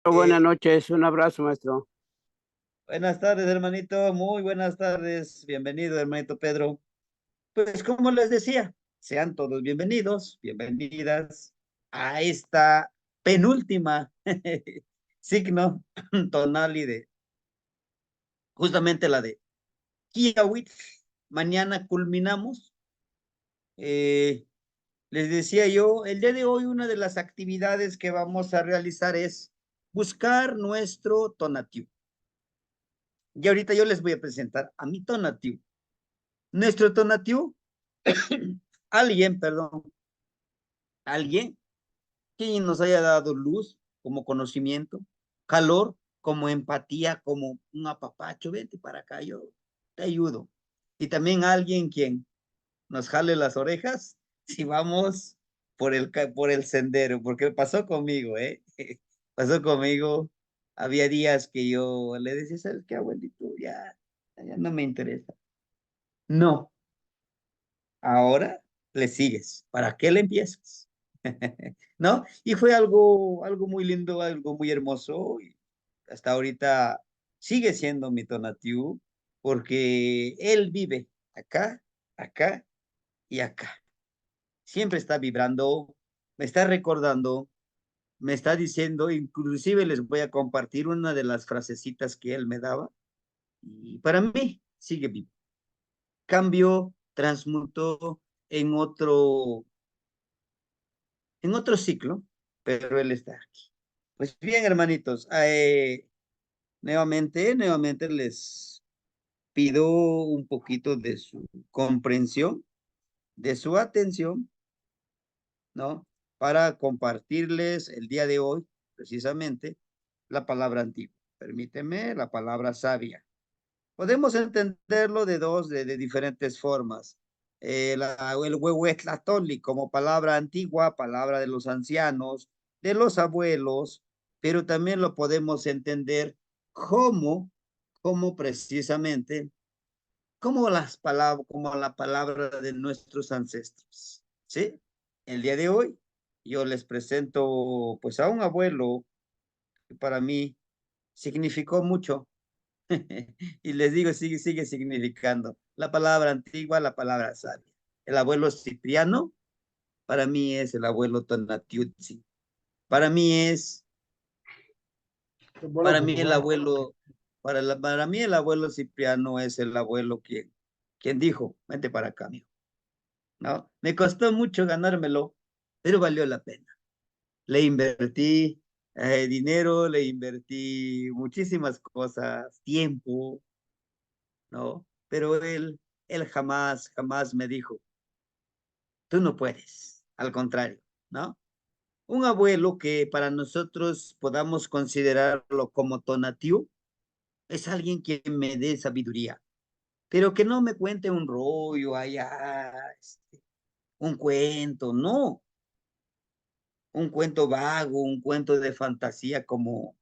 Buenas Eh, noches, un abrazo, maestro. Buenas tardes, hermanito. Muy buenas tardes. Bienvenido, hermanito Pedro. Pues como les decía, sean todos bienvenidos, bienvenidas a esta penúltima signo tonal y de justamente la de Kiawit. Mañana culminamos. Eh, Les decía yo, el día de hoy una de las actividades que vamos a realizar es buscar nuestro tonatiuh. Y ahorita yo les voy a presentar a mi tonatiuh. Nuestro tonatiuh, alguien que nos haya dado luz como conocimiento, calor como empatía, como un apapacho, vete para acá, yo te ayudo. Y también alguien quien nos jale las orejas si vamos por el sendero, porque pasó conmigo, ¿eh? Pasó conmigo. Había días que yo le decía, ¿sabes qué, abuelito? Ya no me interesa. No, ahora le sigues. ¿Para qué le empiezas? ¿No? Y fue algo muy lindo, algo muy hermoso. Y hasta ahorita sigue siendo mi tonatiuh porque él vive acá, acá y acá. Siempre está vibrando, me está recordando, me está diciendo, inclusive les voy a compartir una de las frasecitas que él me daba. Y para mí sigue vivo. Cambio, transmutó en otro ciclo, pero él está aquí. Pues bien, hermanitos, nuevamente les pido un poquito de su comprensión, de su atención, ¿no? Para compartirles el día de hoy, precisamente, la palabra antigua. Permíteme, la palabra sabia. Podemos entenderlo de diferentes formas. El huehuetlatoli como palabra antigua, palabra de los ancianos, de los abuelos, pero también lo podemos entender como, como precisamente, como la palabra de nuestros ancestros. ¿Sí? El día de hoy yo les presento pues a un abuelo que para mí significó mucho. Y les digo, sigue significando la palabra antigua, la palabra sabia. El abuelo Cipriano, para mí es el abuelo Tonatiuh. Para mí es, Bueno, para pues mí el bueno. abuelo, para mí el abuelo Cipriano es el abuelo quien dijo, vente para acá, mijo. ¿No? Me costó mucho ganármelo, pero valió la pena. Le invertí dinero, le invertí muchísimas cosas, tiempo, ¿no? Pero él jamás me dijo, tú no puedes, al contrario, ¿no? Un abuelo que para nosotros podamos considerarlo como tonatiuh es alguien que me dé sabiduría, pero que no me cuente un rollo allá, un cuento, no, un cuento vago, un cuento de fantasía como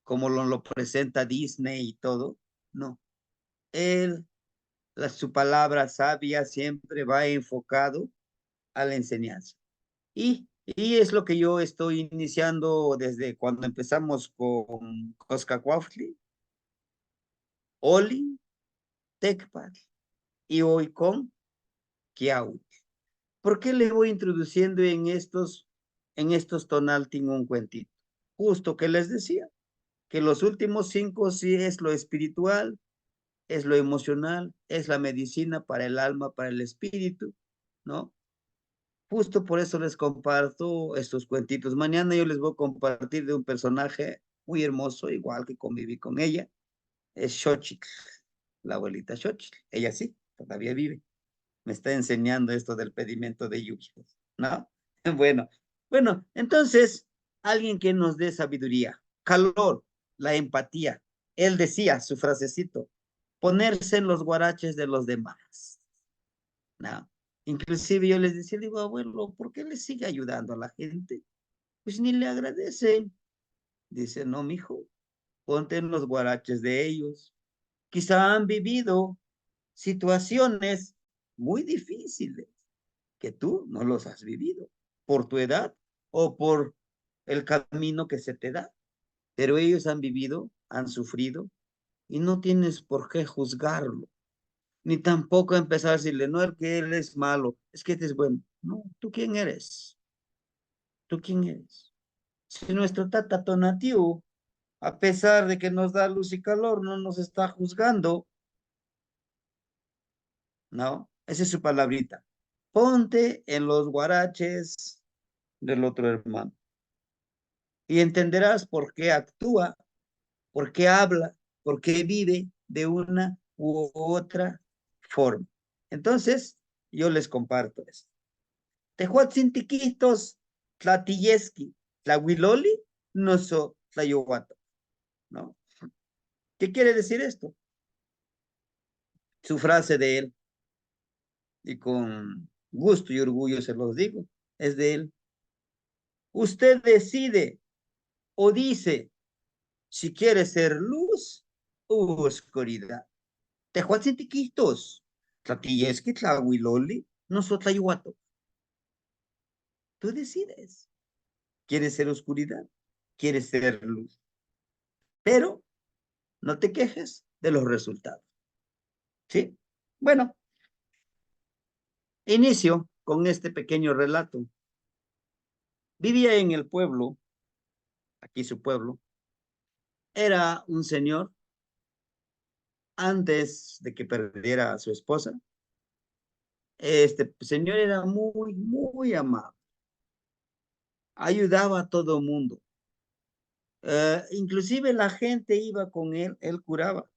lo presenta Disney y todo, no. Él, su palabra sabia siempre va enfocado a la enseñanza. Y es lo que yo estoy iniciando desde cuando empezamos con Coscacuautli, Oli, Tecpat y hoy con Kiaut. ¿Por qué le voy introduciendo en estos Tonaltin un cuentito? Justo que les decía, que los últimos 5 sí es lo espiritual, es lo emocional, es la medicina para el alma, para el espíritu, ¿no? Justo por eso les comparto estos cuentitos. Mañana yo les voy a compartir de un personaje muy hermoso, igual que conviví con ella. Es Xochitl, la abuelita Xochitl. Ella sí, todavía vive. Me está enseñando esto del pedimento de lluvias, ¿no? Bueno, bueno, entonces, alguien que nos dé sabiduría, calor, la empatía. Él decía su frasecito, ponerse en los guaraches de los demás. No. Inclusive yo les decía, digo, abuelo, ¿por qué le sigue ayudando a la gente? Pues ni le agradecen. Dice, no, mijo, ponte en los guaraches de ellos. Quizá han vivido situaciones muy difíciles que tú no los has vivido por tu edad o por el camino que se te da. pero ellos han vivido, han sufrido, y no tienes por qué juzgarlo, ni tampoco empezar a decirle, no, es que él es malo, es que este es bueno. No, ¿tú quién eres? ¿Tú quién eres? Si nuestro tata Tonatiuh, a pesar de que nos da luz y calor, no nos está juzgando, ¿no? Esa es su palabrita. Ponte en los guaraches del otro hermano y entenderás por qué actúa, por qué habla, por qué vive de una u otra forma. Entonces, yo les comparto esto. Tehuatzintiquistos, tlatilleski, tlahuiloli, no so tlayuhuato, ¿no? ¿Qué quiere decir esto? Su frase de él, y con gusto y orgullo se los digo, es de él. Usted decide o dice si quiere ser luz u oscuridad. Tehuatzintiquistos, tlatilleski, tlahuiloli, no so tlayuhuato. Tú decides. ¿Quieres ser oscuridad? ¿Quieres ser luz? Pero no te quejes de los resultados. ¿Sí? Bueno, inicio con este pequeño relato. Vivía en el pueblo, aquí su pueblo, era un señor antes de que perdiera a su esposa. Este señor era muy, muy amable, ayudaba a todo mundo. Inclusive la gente iba con él curaba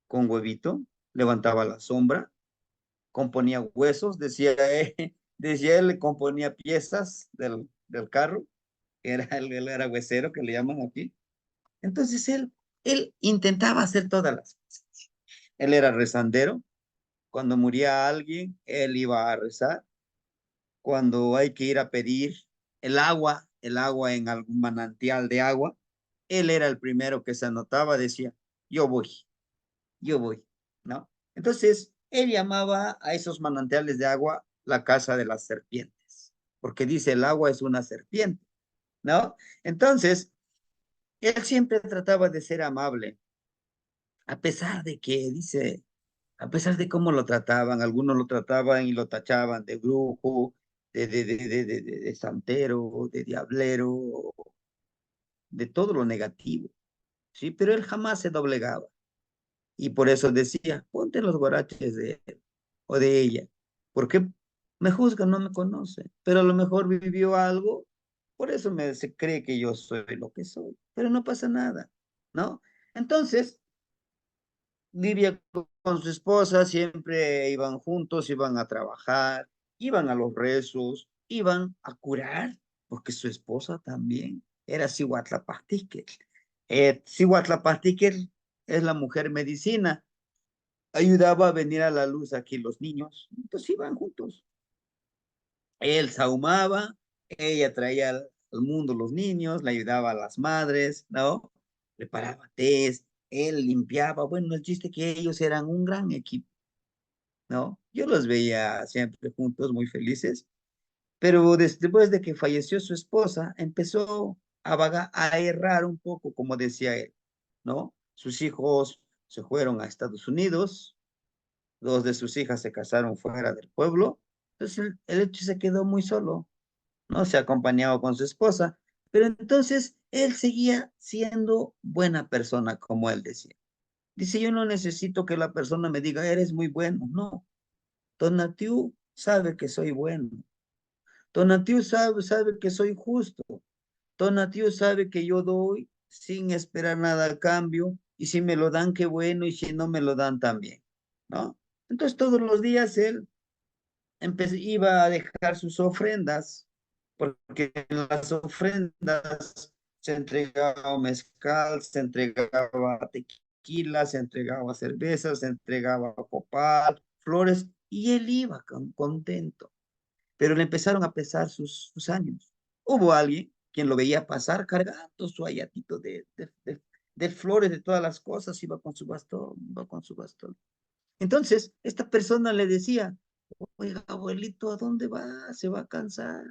con huevito, levantaba la sombra, componía huesos, decía, decía él, le componía piezas del carro, él era huesero, que le llaman aquí. Entonces él intentaba hacer todas las cosas. Él era rezandero. Cuando moría alguien, él iba a rezar. Cuando hay que ir a pedir el agua en algún manantial de agua, él era el primero que se anotaba, decía, yo voy, ¿no? Entonces, él llamaba a esos manantiales de agua la casa de las serpientes, porque dice el agua es una serpiente, ¿no? Entonces, él siempre trataba de ser amable, a pesar de que, dice, a pesar de cómo lo trataban, algunos lo trataban y lo tachaban de brujo, de santero, de diablero, de todo lo negativo, ¿sí? Pero él jamás se doblegaba. Y por eso decía, ponte los guaraches de él o de ella, porque me juzga, no me conoce, pero a lo mejor vivió algo, por eso se cree que yo soy lo que soy, pero no pasa nada, ¿no? Entonces, vivía con su esposa, siempre iban juntos, iban a trabajar, iban a los rezos, iban a curar, porque su esposa también era Cihuatlapahtíquetl. Cihuatlapahtíquetl es la mujer medicina, ayudaba a venir a la luz aquí los niños, entonces iban juntos. Él sahumaba, ella traía al mundo los niños, le ayudaba a las madres, ¿no? Preparaba tés, él limpiaba, bueno, el chiste que ellos eran un gran equipo, ¿no? Yo los veía siempre juntos, muy felices, pero después de que falleció su esposa, empezó a vagar, a errar un poco, como decía él, ¿no? Sus hijos se fueron a Estados Unidos, dos de sus hijas se casaron fuera del pueblo, entonces el hecho se quedó muy solo, ¿no? Se acompañaba con su esposa, pero entonces él seguía siendo buena persona, como él decía. Dice, yo no necesito que la persona me diga, eres muy bueno, no. Tonatiuh sabe que soy bueno. Tonatiuh sabe que soy justo. Tonatiuh sabe que yo doy sin esperar nada a cambio, y si me lo dan, qué bueno, y si no me lo dan también, ¿no? Entonces todos los días él iba a dejar sus ofrendas, porque en las ofrendas se entregaba mezcal, se entregaba tequila, se entregaba cerveza, se entregaba copal, flores, y él iba contento. Pero le empezaron a pesar sus años. Hubo alguien quien lo veía pasar cargando su ayatito de flores, de todas las cosas, iba con su bastón, iba con su bastón. Entonces, esta persona le decía, oiga, abuelito, ¿a dónde va? ¿Se va a cansar?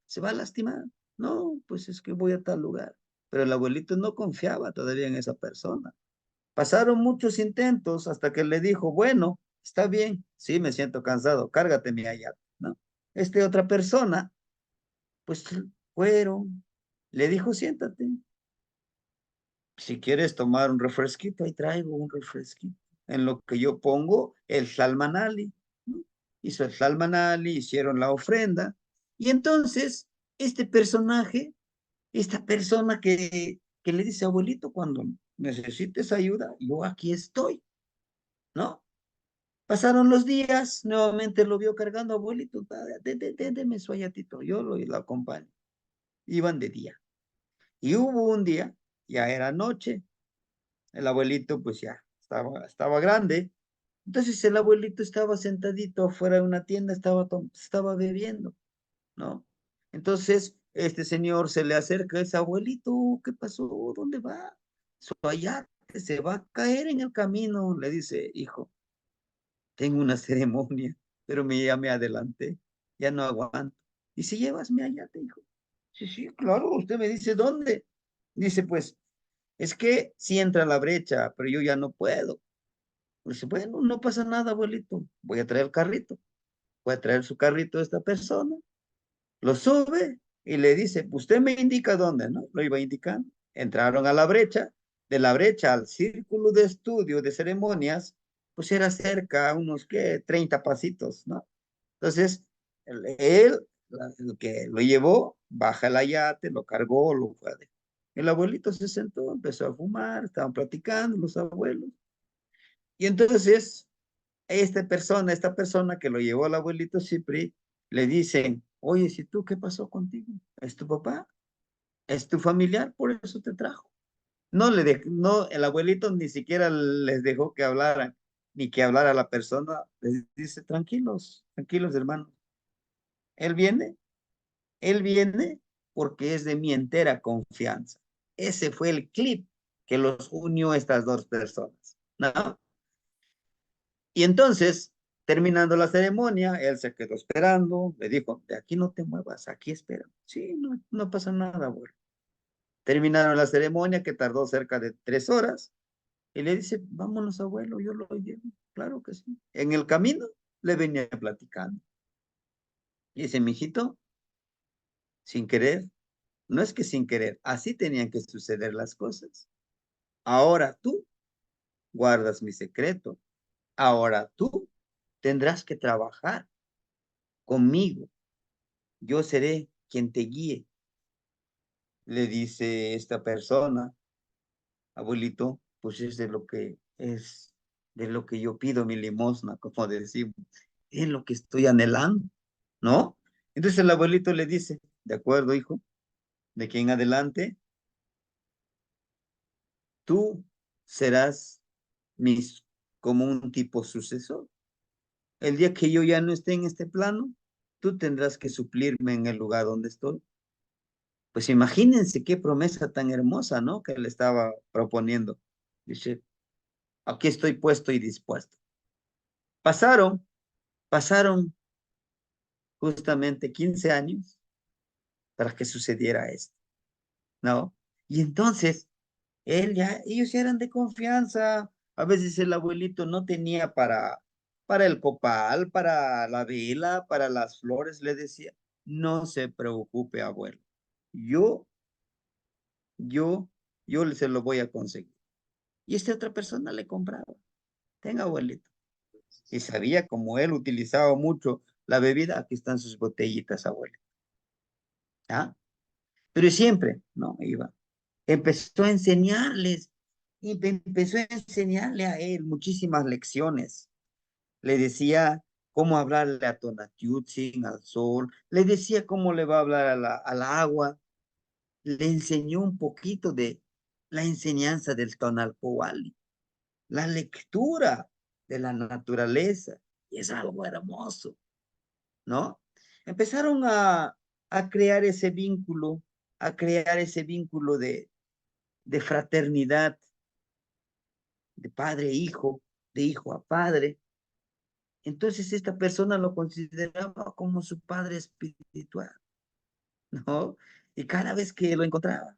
¿Se va a lastimar? No, pues es que voy a tal lugar. pero el abuelito no confiaba todavía en esa persona. Pasaron muchos intentos hasta que le dijo, bueno, está bien, sí, me siento cansado, cárgate mi ayate, ¿no? Otra persona, pues fueron, le dijo, siéntate, si quieres tomar un refresquito, ahí traigo un refresquito, en lo que yo pongo el salmanali, ¿no? Hizo el salmanali, hicieron la ofrenda, y entonces este personaje, esta persona que le dice, abuelito, cuando necesites ayuda, yo aquí estoy, ¿no? Pasaron los días, nuevamente lo vio cargando, abuelito, deme su ayatito, lo acompaño. Iban de día. Y hubo un día, ya era noche, el abuelito pues ya estaba grande, entonces el abuelito estaba sentadito afuera de una tienda, estaba bebiendo, ¿no? Entonces este señor se le acerca, ese abuelito, ¿qué pasó? ¿Dónde va? Su ayate se va a caer en el camino, le dice, hijo, tengo una ceremonia, pero ya me adelanté, ya no aguanto. ¿Y si llevas mi ayate, hijo? Sí, sí, claro, usted me dice dónde. Dice, pues, es que sí entra a la brecha, pero yo ya no puedo. Dice, bueno, no pasa nada, abuelito, voy a traer el carrito. Voy a traer su carrito a esta persona, lo sube y le dice, usted me indica dónde, ¿no? Lo iba indicando. Entraron a la brecha, de la brecha al círculo de estudio de ceremonias, pues era cerca, unos, ¿qué? 30 pasitos, ¿no? Entonces, el que lo llevó, baja el ayate, lo cargó, lo fue a dejar. El abuelito se sentó, empezó a fumar, estaban platicando los abuelos. Y entonces, esta persona que lo llevó al abuelito Cipri, le dicen, oye, si tú, ¿qué pasó contigo? ¿Es tu papá? ¿Es tu familiar? Por eso te trajo. No, el abuelito ni siquiera les dejó que hablaran, ni que hablara la persona. Les dice, tranquilos, tranquilos, hermanos. Él viene, él viene porque es de mi entera confianza. Ese fue el clip que los unió a estas dos personas, ¿no? Y entonces, terminando la ceremonia, él se quedó esperando, le dijo, de aquí no te muevas, aquí espera. Sí, no, no pasa nada, abuelo. Terminaron la ceremonia que tardó cerca de 3 horas y le dice, vámonos, abuelo, yo lo llevo. Claro que sí. En el camino le venía platicando. Y dice, mijito, sin querer, no es que sin querer, así tenían que suceder las cosas. Ahora tú guardas mi secreto. Ahora tú tendrás que trabajar conmigo. Yo seré quien te guíe. Le dice esta persona, abuelito, pues de lo que yo pido mi limosna, como decimos, es lo que estoy anhelando, ¿no? Entonces el abuelito le dice, de acuerdo, hijo, de aquí en adelante, tú serás mis, como un tipo sucesor. El día que yo ya no esté en este plano, tú tendrás que suplirme en el lugar donde estoy. Pues imagínense qué promesa tan hermosa, ¿no? Que le estaba proponiendo. Dice, aquí estoy puesto y dispuesto. Pasaron, pasaron justamente 15 años para que sucediera esto, ¿no? Y entonces, ellos ya eran de confianza. A veces el abuelito no tenía para el copal, para la vela, para las flores. Le decía, no se preocupe, abuelo. Yo, yo, yo se lo voy a conseguir. Y esta otra persona le compraba. Tenga, abuelito. Y sabía como él utilizaba mucho la bebida, aquí están sus botellitas, abuelo. ¿Ah? Pero siempre, no, iba. Empezó a enseñarles, y empezó a enseñarle a él muchísimas lecciones. Le decía cómo hablarle a Tonatiutzin, al sol, le decía cómo le va a hablar al agua, le enseñó un poquito de la enseñanza del Tonalpohualli, la lectura de la naturaleza, y es algo hermoso, ¿no? Empezaron a crear ese vínculo, a crear ese vínculo de fraternidad, de padre a hijo, de hijo a padre. Entonces esta persona lo consideraba como su padre espiritual, ¿no? Y cada vez que lo encontraba,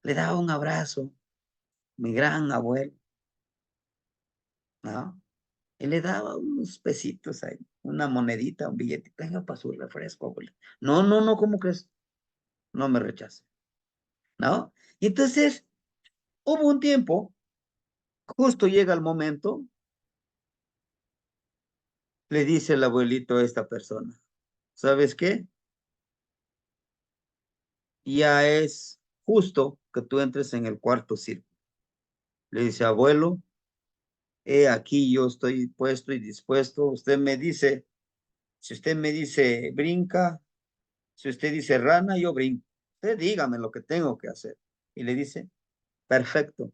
le daba un abrazo, mi gran abuelo, ¿no? Y le daba unos pesitos ahí, una monedita, un billete, tenga para su refresco, abuelo. No, no, no, ¿cómo crees? No me rechace, ¿no? Y entonces hubo un tiempo, justo llega el momento, le dice el abuelito a esta persona, ¿sabes qué? Ya es justo que tú entres en el cuarto círculo. Le dice, abuelo, he aquí yo estoy puesto y dispuesto. Usted me dice, si usted me dice brinca, si usted dice rana, yo brinco. Usted dígame lo que tengo que hacer. Y le dice, perfecto,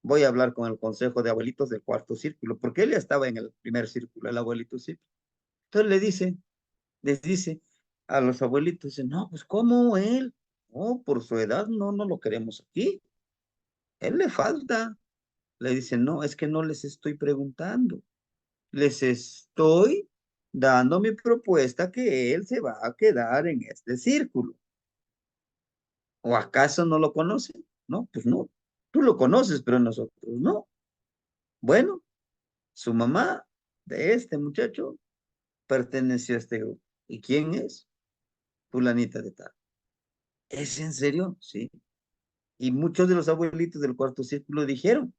voy a hablar con el consejo de abuelitos del cuarto círculo, porque él ya estaba en el primer círculo, el abuelito sí. Entonces les dice a los abuelitos, dice, no, pues ¿cómo él? No, por su edad no lo queremos aquí. Él le falta. Le dice, no, es que no les estoy preguntando. Les estoy dando mi propuesta que él se va a quedar en este círculo. ¿O acaso no lo conocen? No, pues no. Tú lo conoces, pero nosotros no. Bueno, su mamá de este muchacho perteneció a este grupo. ¿Y quién es? Fulanita de tal. ¿Es en serio? Sí. Y muchos de los abuelitos del cuarto círculo dijeron,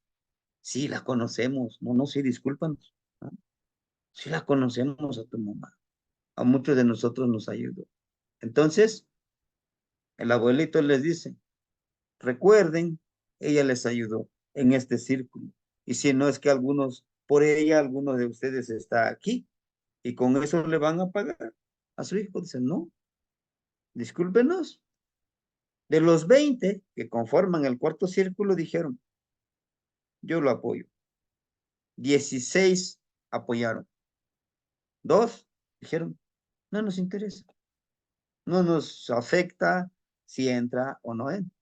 sí, la conocemos. No, no, sí, discúlpanos. ¿No? Sí, la conocemos a tu mamá. A muchos de nosotros nos ayudó. Entonces, el abuelito les dice, recuerden, ella les ayudó en este círculo. Y si no es que algunos, por ella, algunos de ustedes está aquí y con eso le van a pagar a su hijo. Dicen, no, discúlpenos. De los 20 que conforman el cuarto círculo, dijeron, yo lo apoyo. 16 apoyaron. Dos dijeron, no nos interesa. No nos afecta si entra o no entra.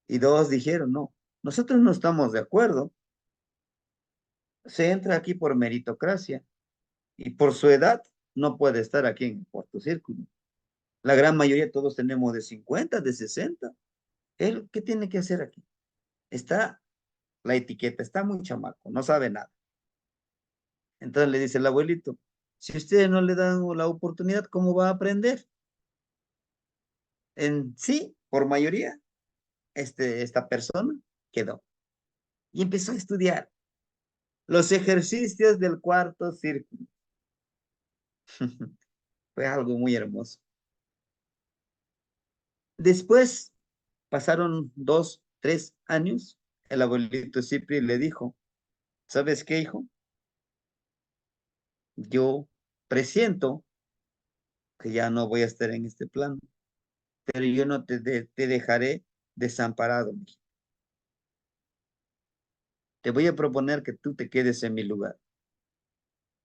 Y dos dijeron, no, nosotros no estamos de acuerdo. Se entra aquí por meritocracia y por su edad no puede estar aquí en el cuarto círculo. La gran mayoría todos tenemos de 50, de 60. ¿Él qué tiene que hacer aquí? Está la etiqueta, está muy chamaco, no sabe nada. Entonces le dice el abuelito, si ustedes no le dan la oportunidad, ¿cómo va a aprender? En sí, por mayoría, esta persona quedó y empezó a estudiar los ejercicios del cuarto círculo. Fue algo muy hermoso. Después pasaron 2, 3 años. El abuelito Cipri le dijo, ¿sabes qué, hijo? Yo presiento que ya no voy a estar en este plano, pero yo no te dejaré desamparado, mijo. Te voy a proponer que tú te quedes en mi lugar.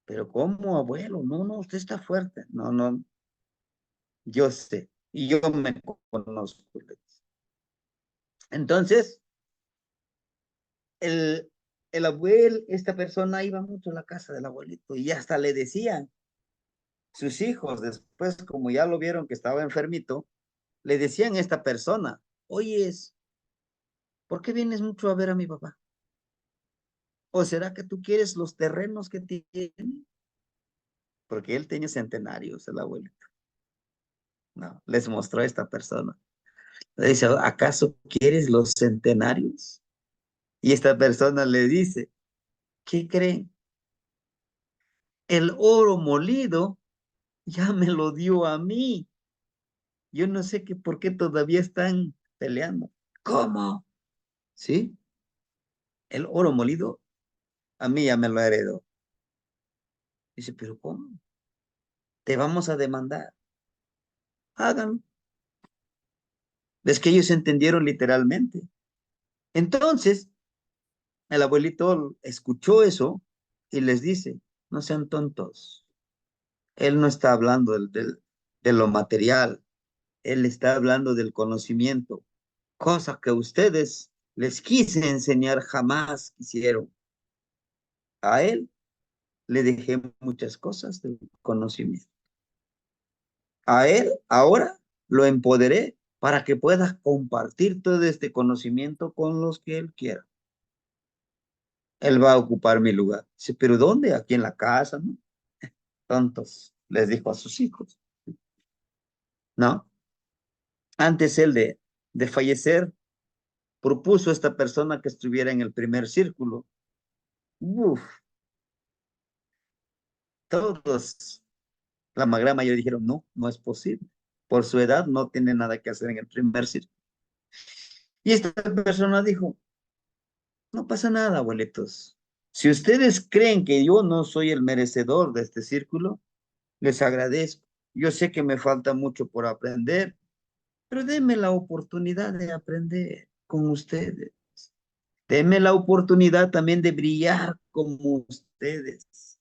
Pero ¿cómo, abuelo? No, no, usted está fuerte. No, no, yo sé. Y yo me conozco. Entonces, el, el abuelo, esta persona iba mucho a la casa del abuelito y hasta le decían, sus hijos, después, como ya lo vieron que estaba enfermito, le decían a esta persona, oye, ¿por qué vienes mucho a ver a mi papá? ¿O será que tú quieres los terrenos que tiene? Porque él tenía centenarios, el abuelito. No, les mostró a esta persona. Le dice, ¿acaso quieres los centenarios? Y esta persona le dice, ¿qué creen? El oro molido ya me lo dio a mí. Yo no sé por qué todavía están peleando. ¿Cómo? ¿Sí? El oro molido a mí ya me lo heredó. Dice, pero ¿cómo? Te vamos a demandar. Háganlo. Es que ellos entendieron literalmente. Entonces, el abuelito escuchó eso y les dice, no sean tontos. Él no está hablando de lo material. Él está hablando del conocimiento. Cosa que ustedes les quise enseñar, jamás quisieron. A él le dejé muchas cosas del conocimiento. A él ahora lo empoderé para que puedas compartir todo este conocimiento con los que él quiera. Él va a ocupar mi lugar. Dice, ¿pero dónde? Aquí en la casa, ¿no? Tontos, les dijo a sus hijos, ¿no? Antes él de fallecer, propuso a esta persona que estuviera en el primer círculo. Uf, todos, la gran mayoría dijeron, no, no es posible. Por su edad no tiene nada que hacer en el primer círculo. Y esta persona dijo, no pasa nada, abuelitos. Si ustedes creen que yo no soy el merecedor de este círculo, les agradezco. Yo sé que me falta mucho por aprender, pero denme la oportunidad de aprender con ustedes. Denme la oportunidad también de brillar como ustedes.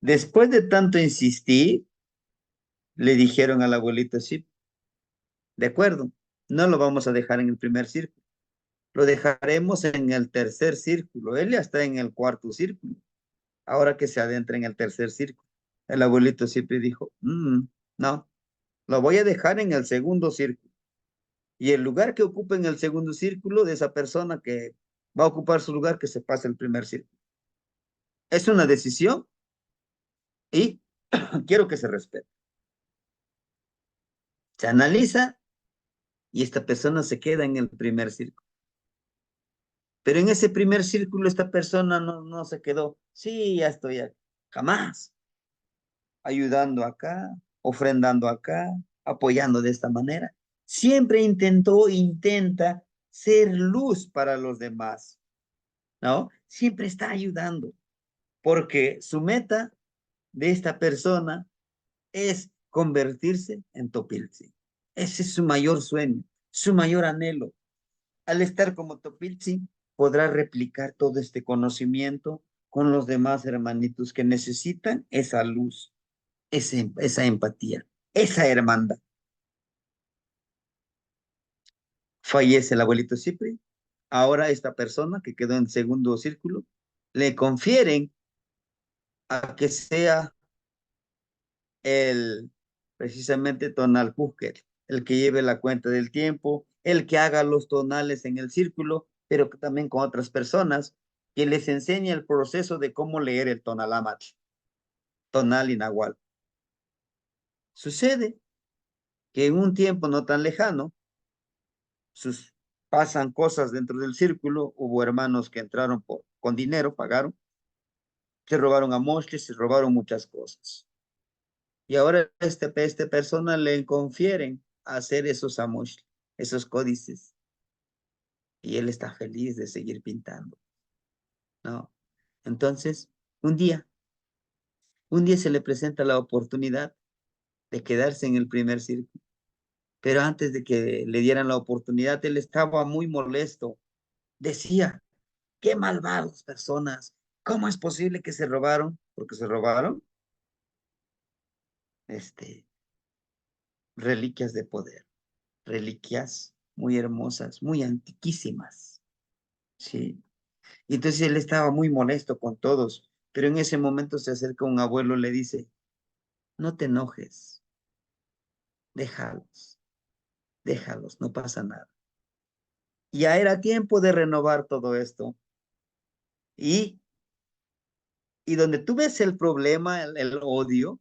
Después de tanto insistir, le dijeron al abuelito, sí, de acuerdo, no lo vamos a dejar en el primer círculo, lo dejaremos en el tercer círculo. Él ya está en el cuarto círculo, ahora que se adentra en el tercer círculo. El abuelito siempre dijo, no, lo voy a dejar en el segundo círculo. Y el lugar que ocupe en el segundo círculo de esa persona que va a ocupar su lugar, que se pase el primer círculo. Es una decisión y quiero que se respete. Se analiza y esta persona se queda en el primer círculo. Pero en ese primer círculo esta persona no se quedó. Sí, ya estoy aquí. Jamás. Ayudando acá, ofrendando acá, apoyando de esta manera. Siempre intenta ser luz para los demás, ¿no? Siempre está ayudando, porque su meta de esta persona es convertirse en Topilzi. Ese es su mayor sueño, su mayor anhelo. Al estar como Topilzi, podrá replicar todo este conocimiento con los demás hermanitos que necesitan esa luz, esa empatía, esa hermandad. Fallece el abuelito Cipri. Ahora esta persona que quedó en segundo círculo, le confieren a que sea el precisamente tonal Hooker, el que lleve la cuenta del tiempo, el que haga los tonales en el círculo, pero que también con otras personas, que les enseñe el proceso de cómo leer el tonal Amatl, tonal y nahual. Sucede que en un tiempo no tan lejano, pasan cosas dentro del círculo, hubo hermanos que entraron con dinero, pagaron, se robaron a Moshe, se robaron muchas cosas. Y ahora esta persona le confieren hacer esos amos, esos códices. Y él está feliz de seguir pintando, ¿no? Entonces, un día, un día se le presenta la oportunidad de quedarse en el primer círculo. Pero antes de que le dieran la oportunidad, él estaba muy molesto. Decía, qué malvados personas. ¿Cómo es posible que se robaron? Porque se robaron, este, reliquias de poder, reliquias muy hermosas, muy antiquísimas, ¿sí? Y entonces él estaba muy molesto con todos, pero en ese momento se acerca un abuelo y le dice, no te enojes, déjalos, déjalos, no pasa nada. Ya era tiempo de renovar todo esto. Y, y donde tú ves el problema, el odio,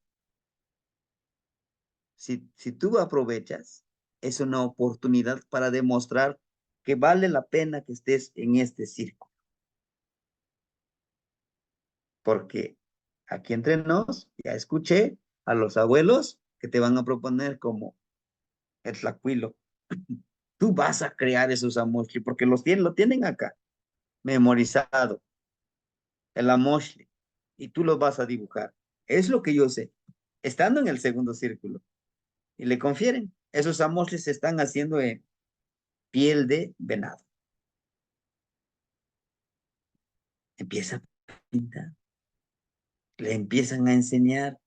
si tú aprovechas, es una oportunidad para demostrar que vale la pena que estés en este circo. Porque aquí entre nos, ya escuché a los abuelos que te van a proponer como el tlacuilo. Tú vas a crear esos amoshli porque lo tienen acá, memorizado, el amoshli, y tú los vas a dibujar. Es lo que yo sé, estando en el segundo círculo. Y le confieren, esos amoshli se están haciendo en piel de venado. Empieza a pintar, le empiezan a enseñar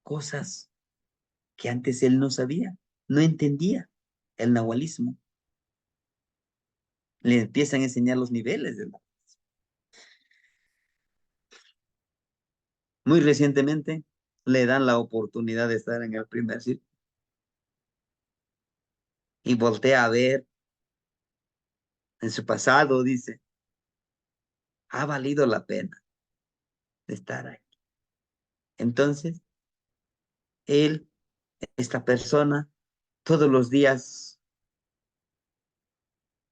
cosas que antes él no sabía, no entendía el nahualismo. Le empiezan a enseñar los niveles del nahualismo. Muy recientemente le dan la oportunidad de estar en el primer círculo. y voltea a ver en su pasado, dice, ha valido la pena de estar ahí. Entonces, él, esta persona, todos los días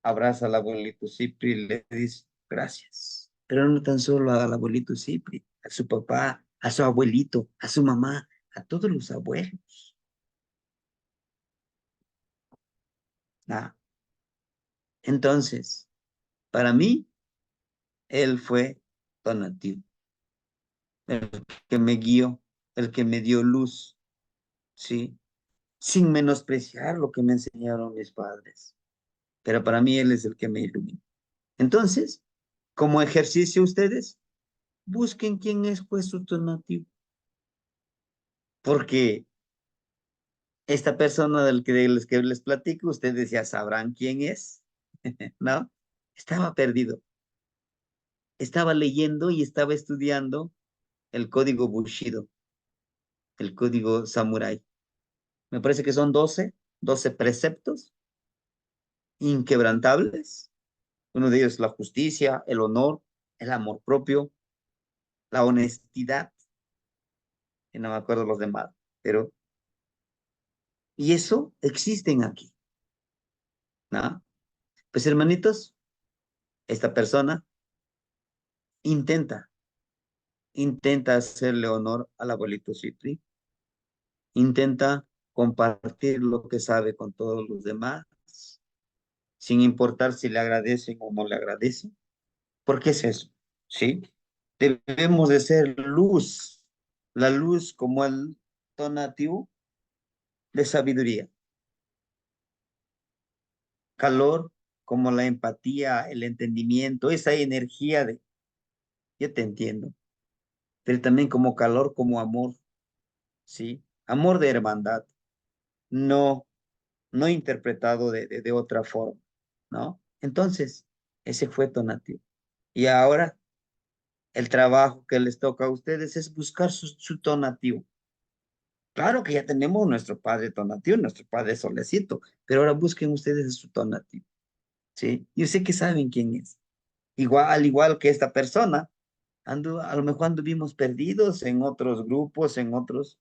abraza al abuelito Cipri y le dice, gracias. Pero no tan solo al abuelito Cipri, a su papá, a su abuelito, a su mamá, a todos los abuelos. Ah, entonces, para mí, él fue donativo, el que me guió, el que me dio luz, ¿sí? Sin menospreciar lo que me enseñaron mis padres. Pero para mí él es el que me ilumina. Entonces, como ejercicio ustedes, busquen quién es pues su donativo, porque esta persona del que les platico, ustedes ya sabrán quién es, ¿no? Estaba perdido, estaba leyendo y estaba estudiando el código Bushido, el código Samurai. Me parece que son 12 preceptos inquebrantables. Uno de ellos es la justicia, el honor, el amor propio, la honestidad, y no me acuerdo los demás, pero, y eso existen aquí, ¿no? Pues hermanitos, esta persona intenta, intenta hacerle honor al abuelito Cipri, intenta compartir lo que sabe con todos los demás, sin importar si le agradecen o no le agradecen, porque es eso, ¿sí? Debemos de ser luz, la luz como el donativo de sabiduría, calor como la empatía, el entendimiento, esa energía de, yo te entiendo, pero también como calor, como amor, ¿sí? Amor de hermandad, no, no interpretado de otra forma, ¿no? Entonces, ese fue donativo. Y ahora el trabajo que les toca a ustedes es buscar su donativo. Claro que ya tenemos nuestro padre donativo, nuestro padre solecito, pero ahora busquen ustedes su donativo, ¿sí? Yo sé que saben quién es. Igual, al igual que esta persona, a lo mejor anduvimos perdidos en otros grupos, en otros,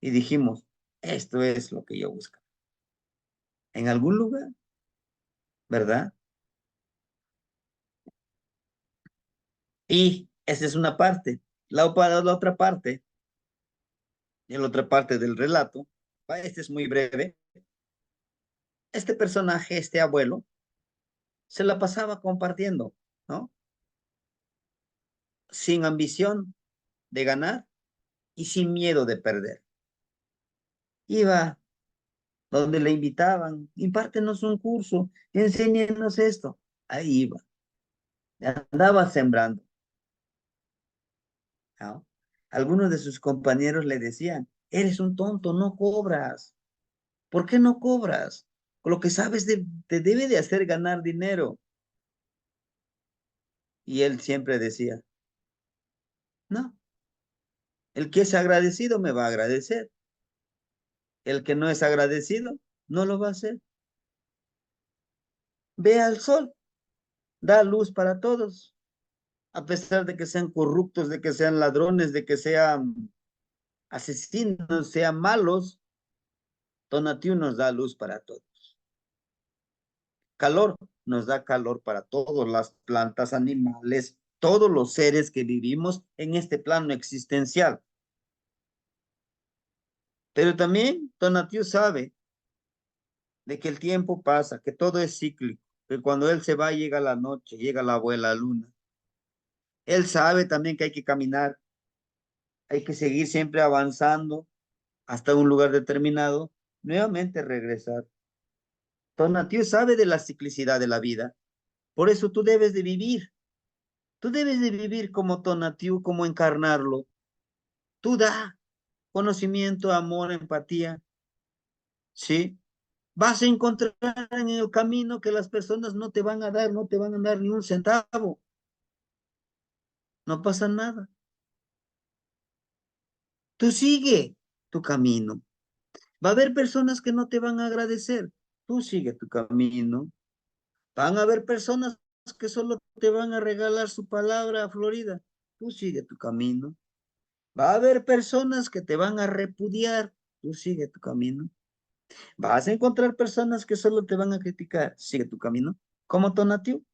y dijimos, esto es lo que yo busco. En algún lugar, ¿verdad? Y esa es una parte. La otra parte, y la otra parte del relato, este es muy breve. Este personaje, este abuelo, se la pasaba compartiendo, ¿no? Sin ambición de ganar y sin miedo de perder. Iba donde le invitaban, impártenos un curso, enséñenos esto. Ahí iba, andaba sembrando, ¿no? Algunos de sus compañeros le decían, eres un tonto, no cobras. ¿Por qué no cobras? Con lo que sabes te debe de hacer ganar dinero. Y él siempre decía, no, el que es agradecido me va a agradecer. El que no es agradecido no lo va a hacer. Ve al sol, da luz para todos, a pesar de que sean corruptos, de que sean ladrones, de que sean asesinos, sean malos, Tonatiuh nos da luz para todos. Calor nos da calor para todas las plantas, animales, todos los seres que vivimos en este plano existencial. Pero también Tonatiuh sabe de que el tiempo pasa, que todo es cíclico, que cuando él se va llega la noche, llega la abuela luna. Él sabe también que hay que caminar, hay que seguir siempre avanzando hasta un lugar determinado, nuevamente regresar. Tonatiuh sabe de la ciclicidad de la vida, por eso tú debes de vivir como Tonatiuh, como encarnarlo. Tú da conocimiento, amor, empatía, ¿sí? Vas a encontrar en el camino que las personas no te van a dar, no te van a dar ni un centavo, no pasa nada. Tú sigue tu camino. Va a haber personas que no te van a agradecer, tú sigue tu camino. Van a haber personas que solo te van a regalar su palabra, Florida. Tú sigue tu camino. Va a haber personas que te van a repudiar. Tú sigue tu camino. Vas a encontrar personas que solo te van a criticar. Sigue tu camino. ¿Cómo Tonatiuh?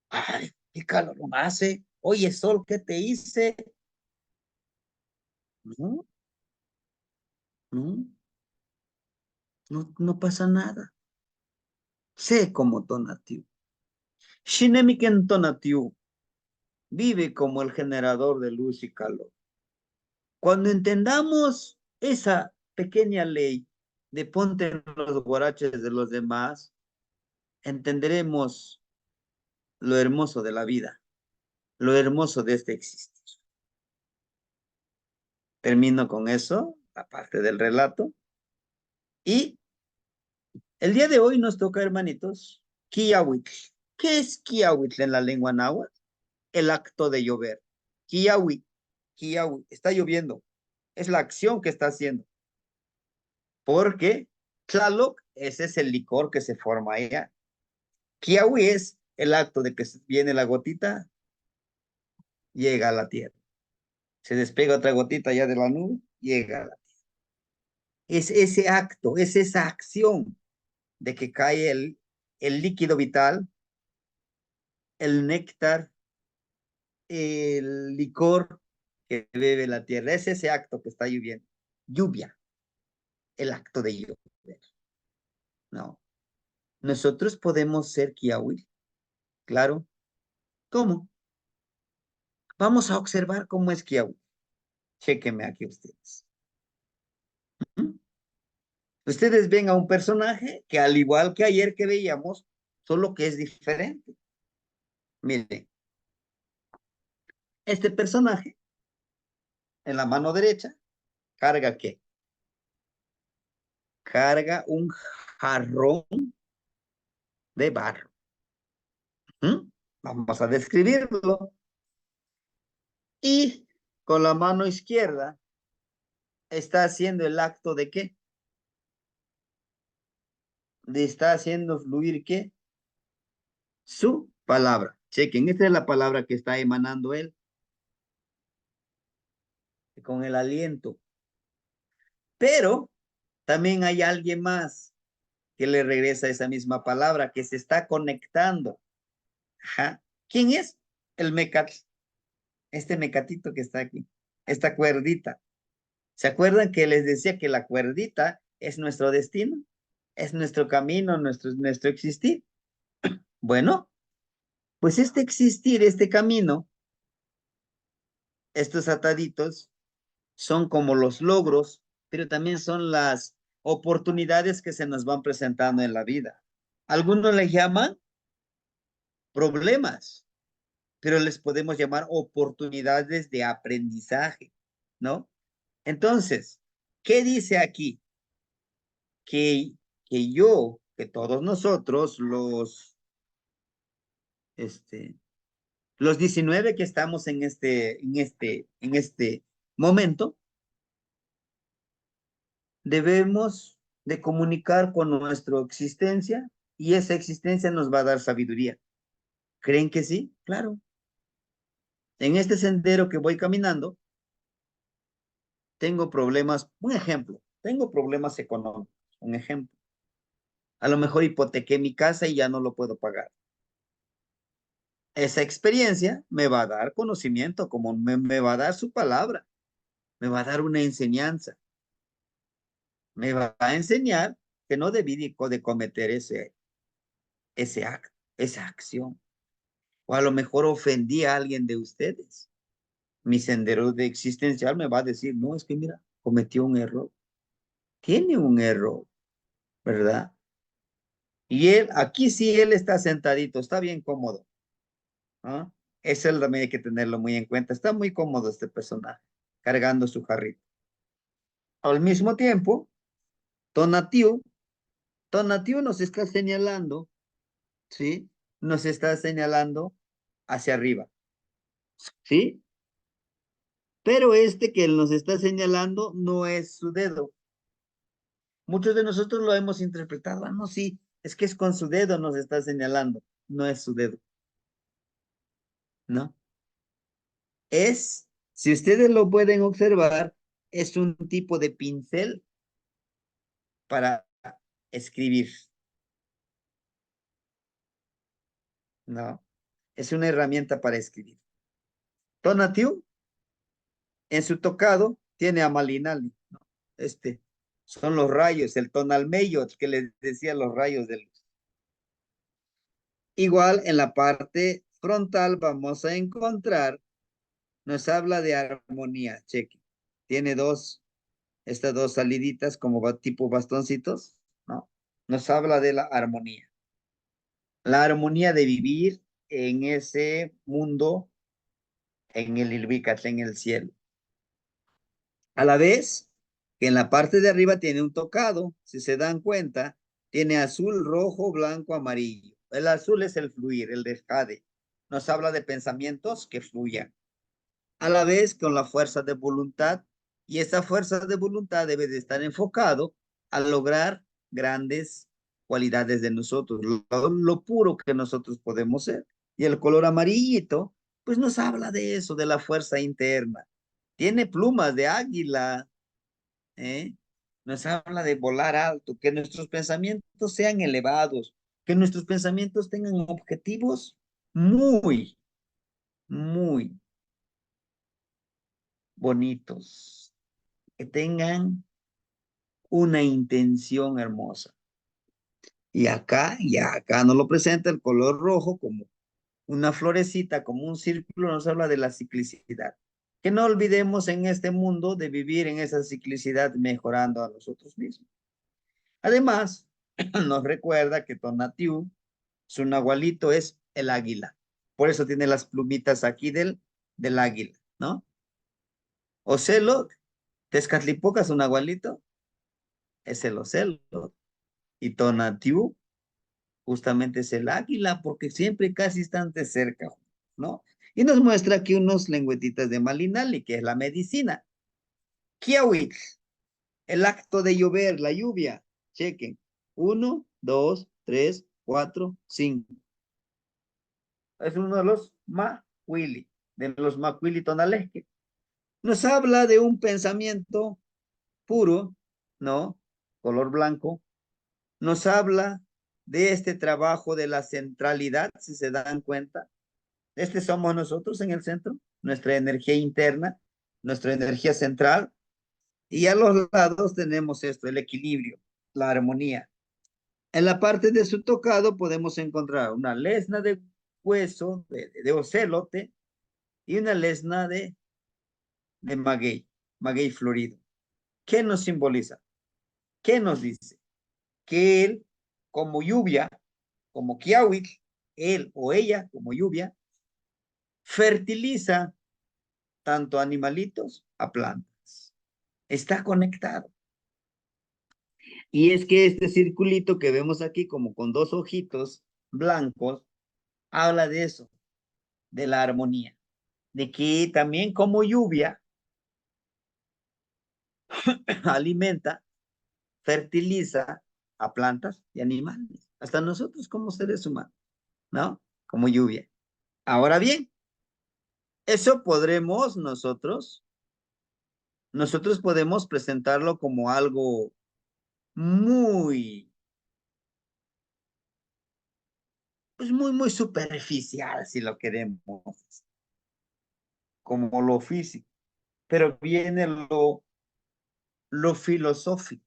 Ay, qué calor hace. Oye, Sol, ¿qué te hice? No, no, no pasa nada. Sé como Tonatiuh. Shinemiken Tonatiuh vive como el generador de luz y calor. Cuando entendamos esa pequeña ley de ponte en los guaraches de los demás, entenderemos lo hermoso de la vida, lo hermoso de este existir. Termino con eso, la parte del relato. Y el día de hoy nos toca, hermanitos, Kiawitl. ¿Qué es Kiawitl en la lengua náhuatl? El acto de llover. Kiawi, Kiawi, está lloviendo. Es la acción que está haciendo. Porque Tlaloc, ese es el licor que se forma allá. Kiawi es el acto de que viene la gotita, llega a la tierra. Se despega otra gotita ya de la nube, llega a la tierra. Es ese acto, es esa acción de que cae el líquido vital, el néctar, el licor que bebe la tierra. Es ese acto que está lloviendo. Lluvia, el acto de llover. No. Nosotros podemos ser Kiawi, claro. ¿Cómo? Vamos a observar cómo es Kiawi. Chéquenme aquí ustedes. ¿Mm? Ustedes ven a un personaje que al igual que ayer que veíamos, solo que es diferente. Miren, este personaje en la mano derecha carga ¿qué? Carga un jarrón de barro. ¿Mm? Vamos a describirlo. Y con la mano izquierda está haciendo el acto de ¿qué? De está haciendo fluir ¿qué? Su palabra. Chequen, esta es la palabra que está emanando él con el aliento. Pero también hay alguien más que le regresa esa misma palabra, que se está conectando. Ajá. ¿Quién es? El mecat. Este mecatito que está aquí. Esta cuerdita. ¿Se acuerdan que les decía que la cuerdita es nuestro destino? Es nuestro camino, nuestro existir. Bueno, pues este existir, este camino, estos ataditos, son como los logros, pero también son las oportunidades que se nos van presentando en la vida. Algunos le llaman problemas, pero les podemos llamar oportunidades de aprendizaje, ¿no? Entonces, ¿qué dice aquí? Que, que todos nosotros, los 19 que estamos en este momento, debemos de comunicar con nuestra existencia y esa existencia nos va a dar sabiduría. ¿Creen que sí? Claro. En este sendero que voy caminando, tengo problemas, un ejemplo, tengo problemas económicos, un ejemplo. A lo mejor hipotequé mi casa y ya no lo puedo pagar. Esa experiencia me va a dar conocimiento, como me va a dar su palabra, me va a dar una enseñanza, me va a enseñar que no debí de cometer ese acto, esa acción. O a lo mejor ofendí a alguien de ustedes. Mi sendero de existencial me va a decir, no, es que mira, cometió un error. Tiene un error, ¿verdad? Y él, aquí sí, él está sentadito, está bien cómodo. ¿Ah? Eso también hay que tenerlo muy en cuenta. Está muy cómodo este personaje, cargando su jarrito. Al mismo tiempo, Tonatiuh, Tonatiuh nos está señalando, ¿sí? Nos está señalando hacia arriba, ¿sí? Pero este que él nos está señalando no es su dedo. Muchos de nosotros lo hemos interpretado, ah, no, sí, Es que es con su dedo nos está señalando. No es su dedo, ¿no? Es, si ustedes lo pueden observar, es un tipo de pincel para escribir, ¿no? Es una herramienta para escribir. Tonatiuh, en su tocado, tiene a Malinali, ¿no? Son los rayos, el tonalmeyot que les decía los rayos de luz. Igual en la parte frontal vamos a encontrar, nos habla de armonía, cheque. Tiene estas dos saliditas como tipo bastoncitos, ¿no? Nos habla de la armonía. La armonía de vivir en ese mundo, en el Ilbicatl, en el cielo. A la vez que en la parte de arriba tiene un tocado, si se dan cuenta, tiene azul, rojo, blanco, amarillo. El azul es el fluir, el descade. Nos habla de pensamientos que fluyan. A la vez con la fuerza de voluntad, y esa fuerza de voluntad debe de estar enfocado a lograr grandes cualidades de nosotros, lo puro que nosotros podemos ser. Y el color amarillito, pues nos habla de eso, de la fuerza interna. Tiene plumas de águila, ¿eh? Nos habla de volar alto, que nuestros pensamientos sean elevados, que nuestros pensamientos tengan objetivos muy, muy bonitos, que tengan una intención hermosa. Y acá nos lo presenta el color rojo como una florecita, como un círculo, nos habla de la ciclicidad. Que no olvidemos en este mundo de vivir en esa ciclicidad mejorando a nosotros mismos. Además, nos recuerda que Tonatiuh, su nahualito es el águila. Por eso tiene las plumitas aquí del águila, ¿no? Ocelo, Tezcatlipoca, su nahualito, es el ocelo. Y Tonatiuh justamente es el águila, porque siempre casi están de cerca, ¿no? Y nos muestra aquí unos lengüetitas de Malinali, que es la medicina. Kiawit, el acto de llover, la lluvia. Chequen. 1, 2, 3, 4, 5. Es uno de los Macuili, de los Macuili tonalesque. Nos habla de un pensamiento puro, ¿no? Color blanco. Nos habla de este trabajo de la centralidad, si se dan cuenta. Somos nosotros en el centro, nuestra energía interna, nuestra energía central. Y a los lados tenemos esto, el equilibrio, la armonía. En la parte de su tocado podemos encontrar una lesna de hueso, de ocelote, y una lesna de maguey, maguey florido. ¿Qué nos simboliza? ¿Qué nos dice? Que él, como lluvia, como Kiawit, él o ella, como lluvia, fertiliza tanto animalitos a plantas. Está conectado. Y es que este circulito que vemos aquí como con dos ojitos blancos, habla de eso, de la armonía, de que también como lluvia alimenta, fertiliza a plantas y animales, hasta nosotros como seres humanos, ¿no? Como lluvia. Ahora bien, eso podremos nosotros podemos presentarlo como algo muy, pues muy superficial, si lo queremos, como lo físico, pero viene lo filosófico,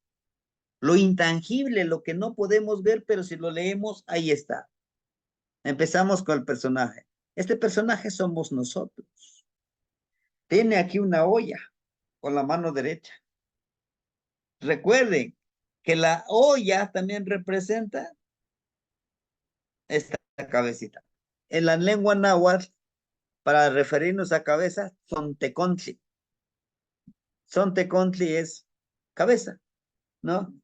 lo intangible, lo que no podemos ver, pero si lo leemos, ahí está. Empezamos con el personaje. Este personaje somos nosotros. Tiene aquí una olla con la mano derecha. Recuerden que la olla también representa esta cabecita. En la lengua náhuatl, para referirnos a cabeza, Zontecontli. Zontecontli es cabeza, ¿no?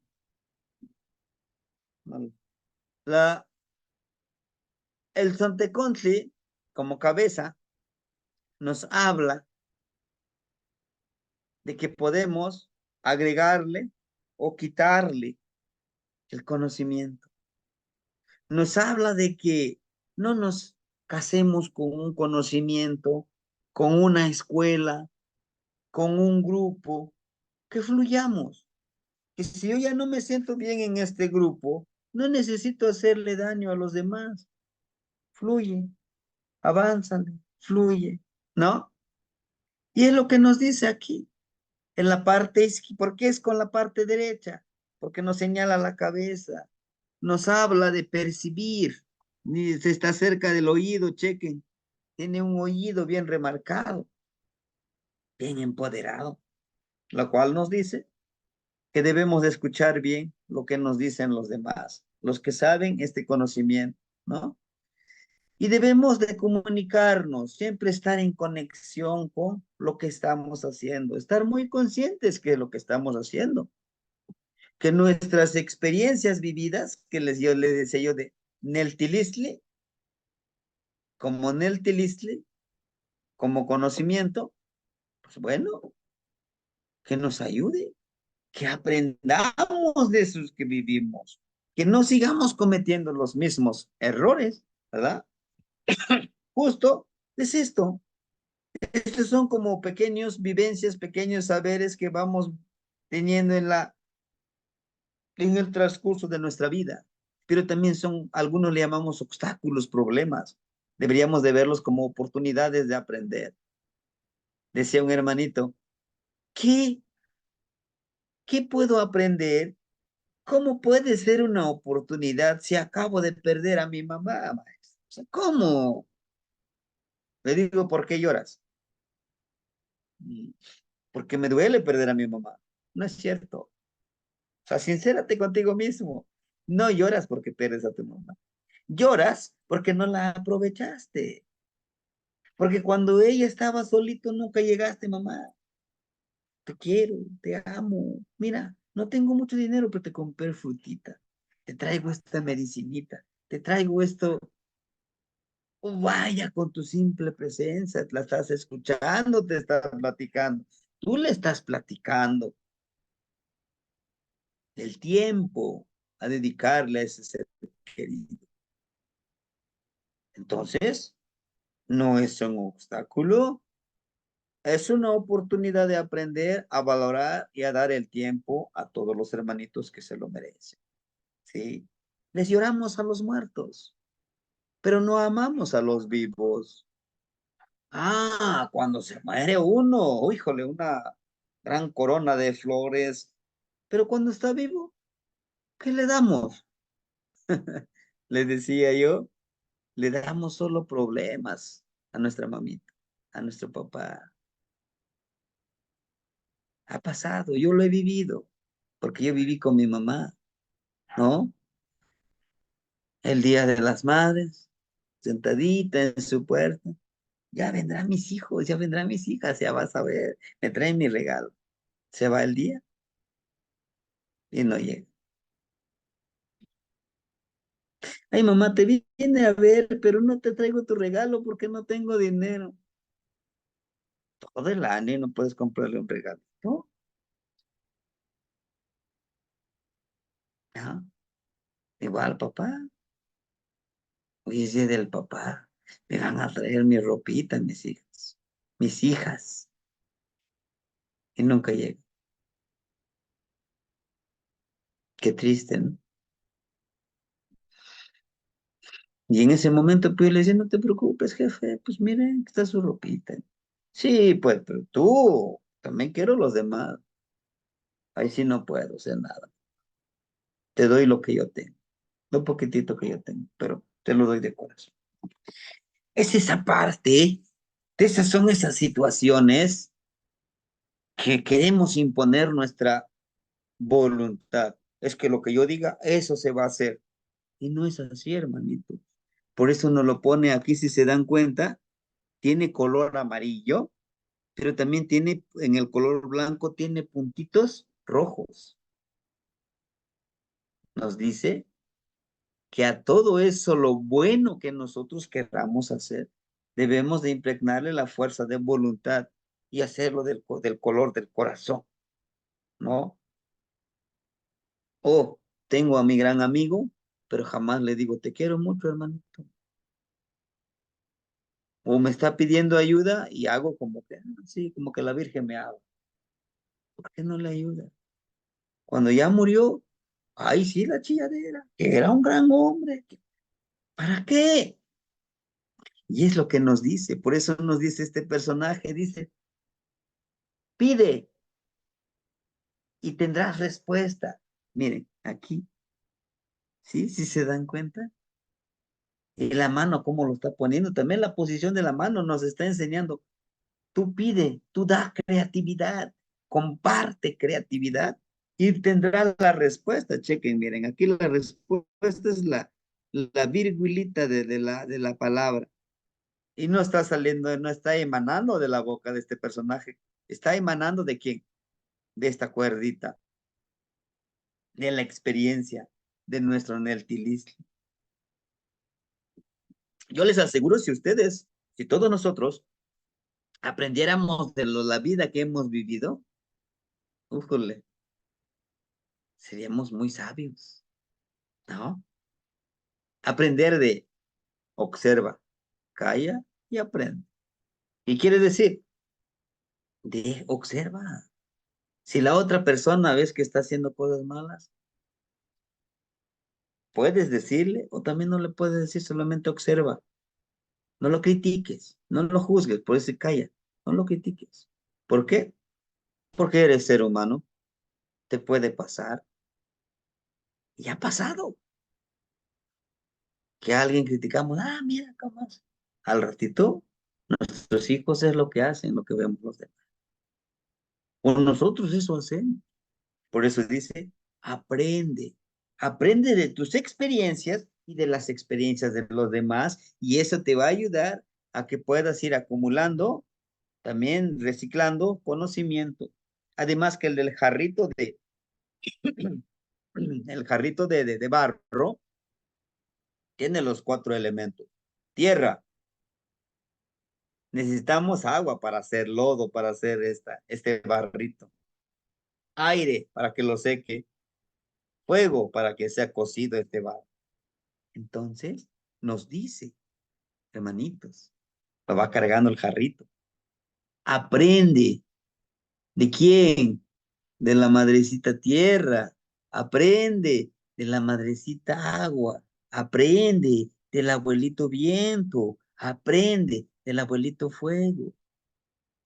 La, el Zontecontli, como cabeza, nos habla de que podemos agregarle o quitarle el conocimiento. Nos habla de que no nos casemos con un conocimiento, con una escuela, con un grupo, que fluyamos. Que si yo ya no me siento bien en este grupo, no necesito hacerle daño a los demás. Fluye, avánzale, fluye, ¿no? Y es lo que nos dice aquí, en la parte izquierda. ¿Por qué es con la parte derecha? Porque nos señala la cabeza, nos habla de percibir, se está cerca del oído, chequen, tiene un oído bien remarcado, bien empoderado, lo cual nos dice que debemos de escuchar bien lo que nos dicen los demás, los que saben este conocimiento, ¿no? Y debemos de comunicarnos, siempre estar en conexión con lo que estamos haciendo, estar muy conscientes que lo que estamos haciendo, que nuestras experiencias vividas, que yo les decía yo de Neltilisli, como Neltilisli, como conocimiento, pues bueno, que nos ayude, que aprendamos de esos que vivimos, que no sigamos cometiendo los mismos errores, ¿verdad? Justo es esto. Estos son como pequeños vivencias, pequeños saberes que vamos teniendo en el transcurso de nuestra vida. Pero también son, algunos le llamamos obstáculos, problemas. Deberíamos de verlos como oportunidades de aprender. Decía un hermanito, ¿qué, qué puedo aprender? ¿Cómo puede ser una oportunidad si acabo de perder a mi mamá, maestro? O sea, ¿cómo? Le digo, ¿por qué lloras? "Mm, porque me duele perder a mi mamá". No es cierto. O sea, sincérate contigo mismo. No lloras porque pierdes a tu mamá. Lloras porque no la aprovechaste. Porque cuando ella estaba solito nunca llegaste, mamá. Te quiero, te amo. Mira, no tengo mucho dinero, pero te compré frutita. Te traigo esta medicinita. Te traigo esto. Oh, vaya, con tu simple presencia, la estás escuchando, te estás platicando. Tú le estás platicando el tiempo a dedicarle a ese ser querido. Entonces, no es un obstáculo, es una oportunidad de aprender a valorar y a dar el tiempo a todos los hermanitos que se lo merecen. ¿Sí? Les lloramos a los muertos, pero no amamos a los vivos. Ah, cuando se muere uno, oh, híjole, una gran corona de flores, pero cuando está vivo, ¿qué le damos? Le decía yo, le damos solo problemas a nuestra mamita, a nuestro papá. Ha pasado, yo lo he vivido, porque yo viví con mi mamá, ¿no? El Día de las Madres, sentadita en su puerta. Ya vendrán mis hijos, ya vendrán mis hijas, ya vas a ver, me traen mi regalo. Se va el día y no llega. Ay, mamá, te vine a ver, pero no te traigo tu regalo porque no tengo dinero. Todo el año y no puedes comprarle un regalo, ¿no? Ajá. Igual, papá. Hoy es día del papá. Me van a traer mi ropita, mis hijas. Mis hijas. Y nunca llega. Qué triste, ¿no? Y en ese momento, pues, yo le decía, no te preocupes, jefe. Pues miren, está su ropita. Sí, pues, pero tú, también quiero los demás. Ahí sí no puedo hacer nada. Te doy lo que yo tengo. Lo poquitito que yo tengo, pero te lo doy de corazón. Es esa parte, de esas son esas situaciones que queremos imponer nuestra voluntad. Es que lo que yo diga, eso se va a hacer. Y no es así, hermanito. Por eso nos lo pone aquí, si se dan cuenta, tiene color amarillo, pero también tiene, en el color blanco, tiene puntitos rojos. Nos dice que a todo eso, lo bueno que nosotros queramos hacer, debemos de impregnarle la fuerza de voluntad y hacerlo del color del corazón, ¿no? Oh, tengo a mi gran amigo, pero jamás le digo, te quiero mucho, hermanito. O me está pidiendo ayuda y hago como que, sí, como que la Virgen me habla. ¿Por qué no le ayuda? Cuando ya murió, ay, sí, la chilladera, que era un gran hombre. ¿Para qué? Y es lo que nos dice, por eso nos dice este personaje, dice, pide y tendrás respuesta. Miren, aquí, ¿sí? ¿Sí se dan cuenta? Y la mano, cómo lo está poniendo, también la posición de la mano nos está enseñando. Tú pide, tú da creatividad, comparte creatividad y tendrás la respuesta. Chequen, miren, aquí la respuesta es la virgulita de la palabra. Y no está saliendo, no está emanando de la boca de este personaje. Está emanando de quién? De esta cuerdita, de la experiencia de nuestro Neltilis. Yo les aseguro, si ustedes, si todos nosotros aprendiéramos de la vida que hemos vivido, újole, seríamos muy sabios, ¿no? Aprender de observa, calla y aprende. ¿Y quiere decir? De observa. Si la otra persona ves que está haciendo cosas malas, puedes decirle o también no le puedes decir, solamente observa. No lo critiques, no lo juzgues, por eso calla, no lo critiques. ¿Por qué? Porque eres ser humano, te puede pasar. Y ha pasado que a alguien criticamos, mira cómo es. Al ratito, nuestros hijos es lo que hacen, lo que vemos los demás. O nosotros eso hacemos. Por eso dice, aprende, aprende de tus experiencias y de las experiencias de los demás, y eso te va a ayudar a que puedas ir acumulando, también reciclando conocimiento. Además que el del jarrito el jarrito de barro tiene los 4 elementos. Tierra, necesitamos agua para hacer lodo, para hacer este barrito. Aire para que lo seque, fuego para que sea cocido este barro. Entonces, nos dice, hermanitos, lo va cargando el jarrito. Aprende. ¿De quién? De la madrecita tierra. Aprende de la madrecita agua. Aprende del abuelito viento. Aprende del abuelito fuego.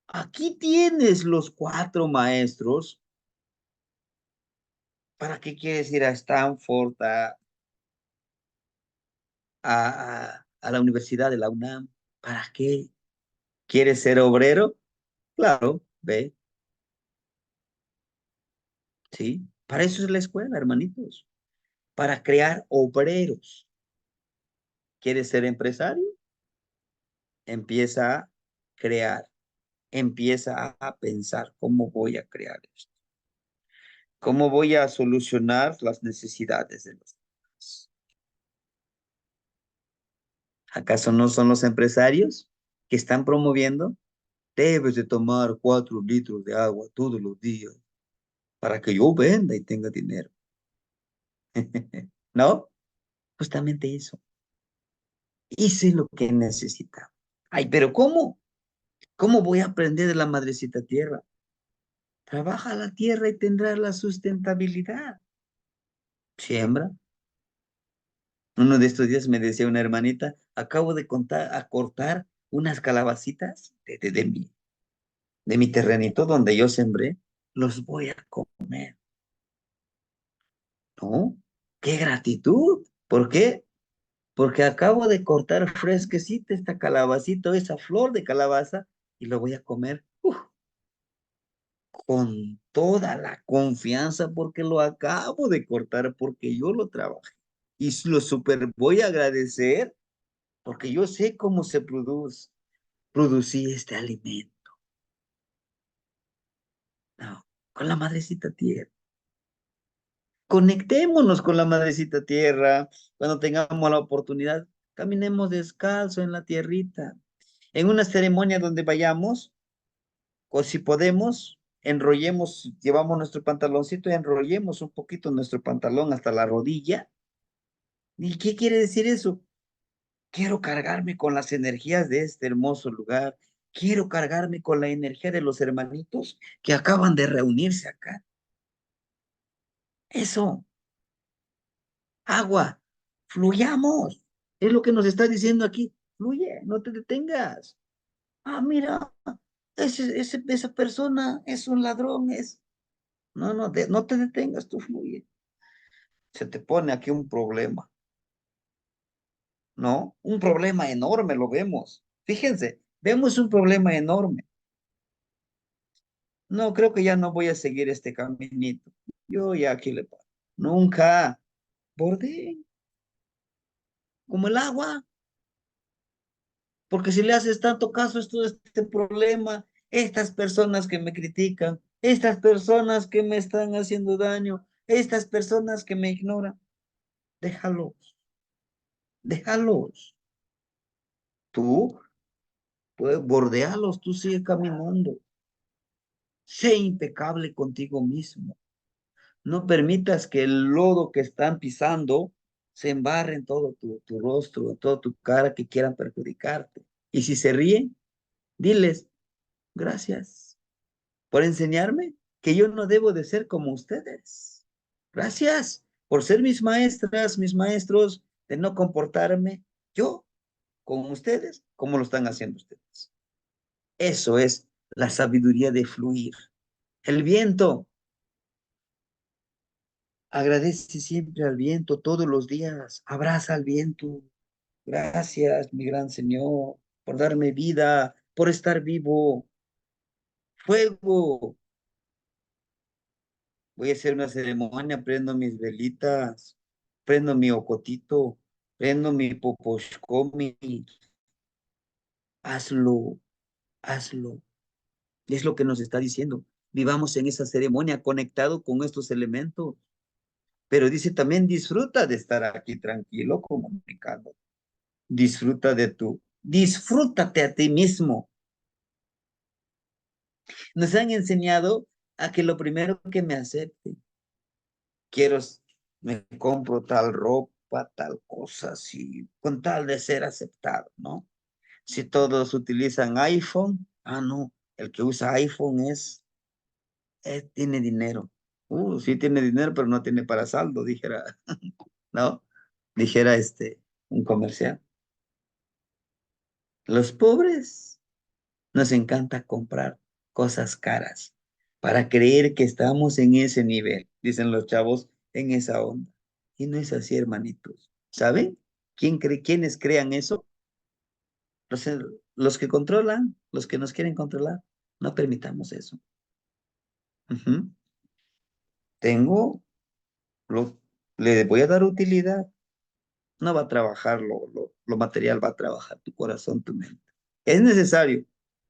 Aquí tienes los 4 maestros. ¿Para qué quieres ir a Stanford, a la Universidad de la UNAM? ¿Para qué? ¿Quieres ser obrero? Claro, ve, sí. Para eso es la escuela, hermanitos. Para crear obreros. ¿Quieres ser empresario? Empieza a crear. Empieza a pensar cómo voy a crear esto. ¿Cómo voy a solucionar las necesidades de los demás? ¿Acaso no son los empresarios que están promoviendo? Debes de tomar 4 litros de agua todos los días para que yo venda y tenga dinero. ¿No? Justamente eso. Eso es lo que necesitamos. Ay, pero ¿cómo? ¿Cómo voy a aprender de la madrecita tierra? Trabaja la tierra y tendrás la sustentabilidad. Siembra. Uno de estos días me decía una hermanita, acabo de cortar unas calabacitas de mi terrenito donde yo sembré, los voy a comer. ¿No? ¡Qué gratitud! ¿Por qué? Porque acabo de cortar fresquecita esta calabacita, esa flor de calabaza, y lo voy a comer. Con toda la confianza porque lo acabo de cortar, porque yo lo trabajé. Y lo super voy a agradecer porque yo sé cómo se producir este alimento. No, con la madrecita tierra. Conectémonos con la madrecita tierra. Cuando tengamos la oportunidad, caminemos descalzo en la tierrita. En una ceremonia donde vayamos, o si podemos, enrollemos, llevamos nuestro pantaloncito y enrollemos un poquito nuestro pantalón hasta la rodilla, ¿Y qué quiere decir eso? Quiero cargarme con las energías de este hermoso lugar. Quiero cargarme con la energía de los hermanitos que acaban de reunirse acá. Eso, agua, fluyamos. Es lo que nos está diciendo aquí. Fluye, no te detengas. Ah, mira, esa persona es un ladrón, es... No, no, no te detengas, tú fluye. Se te pone aquí un problema, ¿no? Un problema enorme, lo vemos. Fíjense, vemos un problema enorme. No, creo que ya no voy a seguir este caminito. Yo ya aquí le paro. Nunca. Borde, como el agua. Porque si le haces tanto caso a todo este problema, estas personas que me critican, estas personas que me están haciendo daño, estas personas que me ignoran, déjalos, déjalos. Tú, pues, bordealos, tú sigue caminando. Sé impecable contigo mismo. No permitas que el lodo que están pisando se embarre en todo tu rostro, en toda tu cara que quieran perjudicarte. Y si se ríen, diles, gracias por enseñarme que yo no debo de ser como ustedes. Gracias por ser mis maestras, mis maestros, de no comportarme yo con ustedes como lo están haciendo ustedes. Eso es la sabiduría de fluir. El viento, agradece siempre al viento todos los días, abraza al viento. Gracias, mi gran Señor, por darme vida, por estar vivo. Fuego, voy a hacer una ceremonia, prendo mis velitas, prendo mi ocotito, prendo mi poposhkomi. Hazlo, hazlo. Es lo que nos está diciendo. Vivamos en esa ceremonia conectado con estos elementos. Pero dice también disfruta de estar aquí tranquilo comunicando. Disfruta de tú. Disfrútate a ti mismo. Nos han enseñado a que lo primero que me acepte, quiero, me compro tal ropa, tal cosa, así, con tal de ser aceptado, ¿no? Si todos utilizan iPhone, ah, no, el que usa iPhone tiene dinero. Sí tiene dinero, pero no tiene para saldo, dijera, ¿no? Dijera un comercial. Los pobres nos encanta comprar cosas caras para creer que estamos en ese nivel, dicen los chavos, en esa onda. Y no es así, hermanitos. ¿Saben? ¿Quiénes crean eso? Los, eh, los que controlan, los que nos quieren controlar. No permitamos eso. Ujú. Tengo, lo, le voy a dar utilidad. No va a trabajar lo material, va a trabajar tu corazón, tu mente. ¿Es necesario?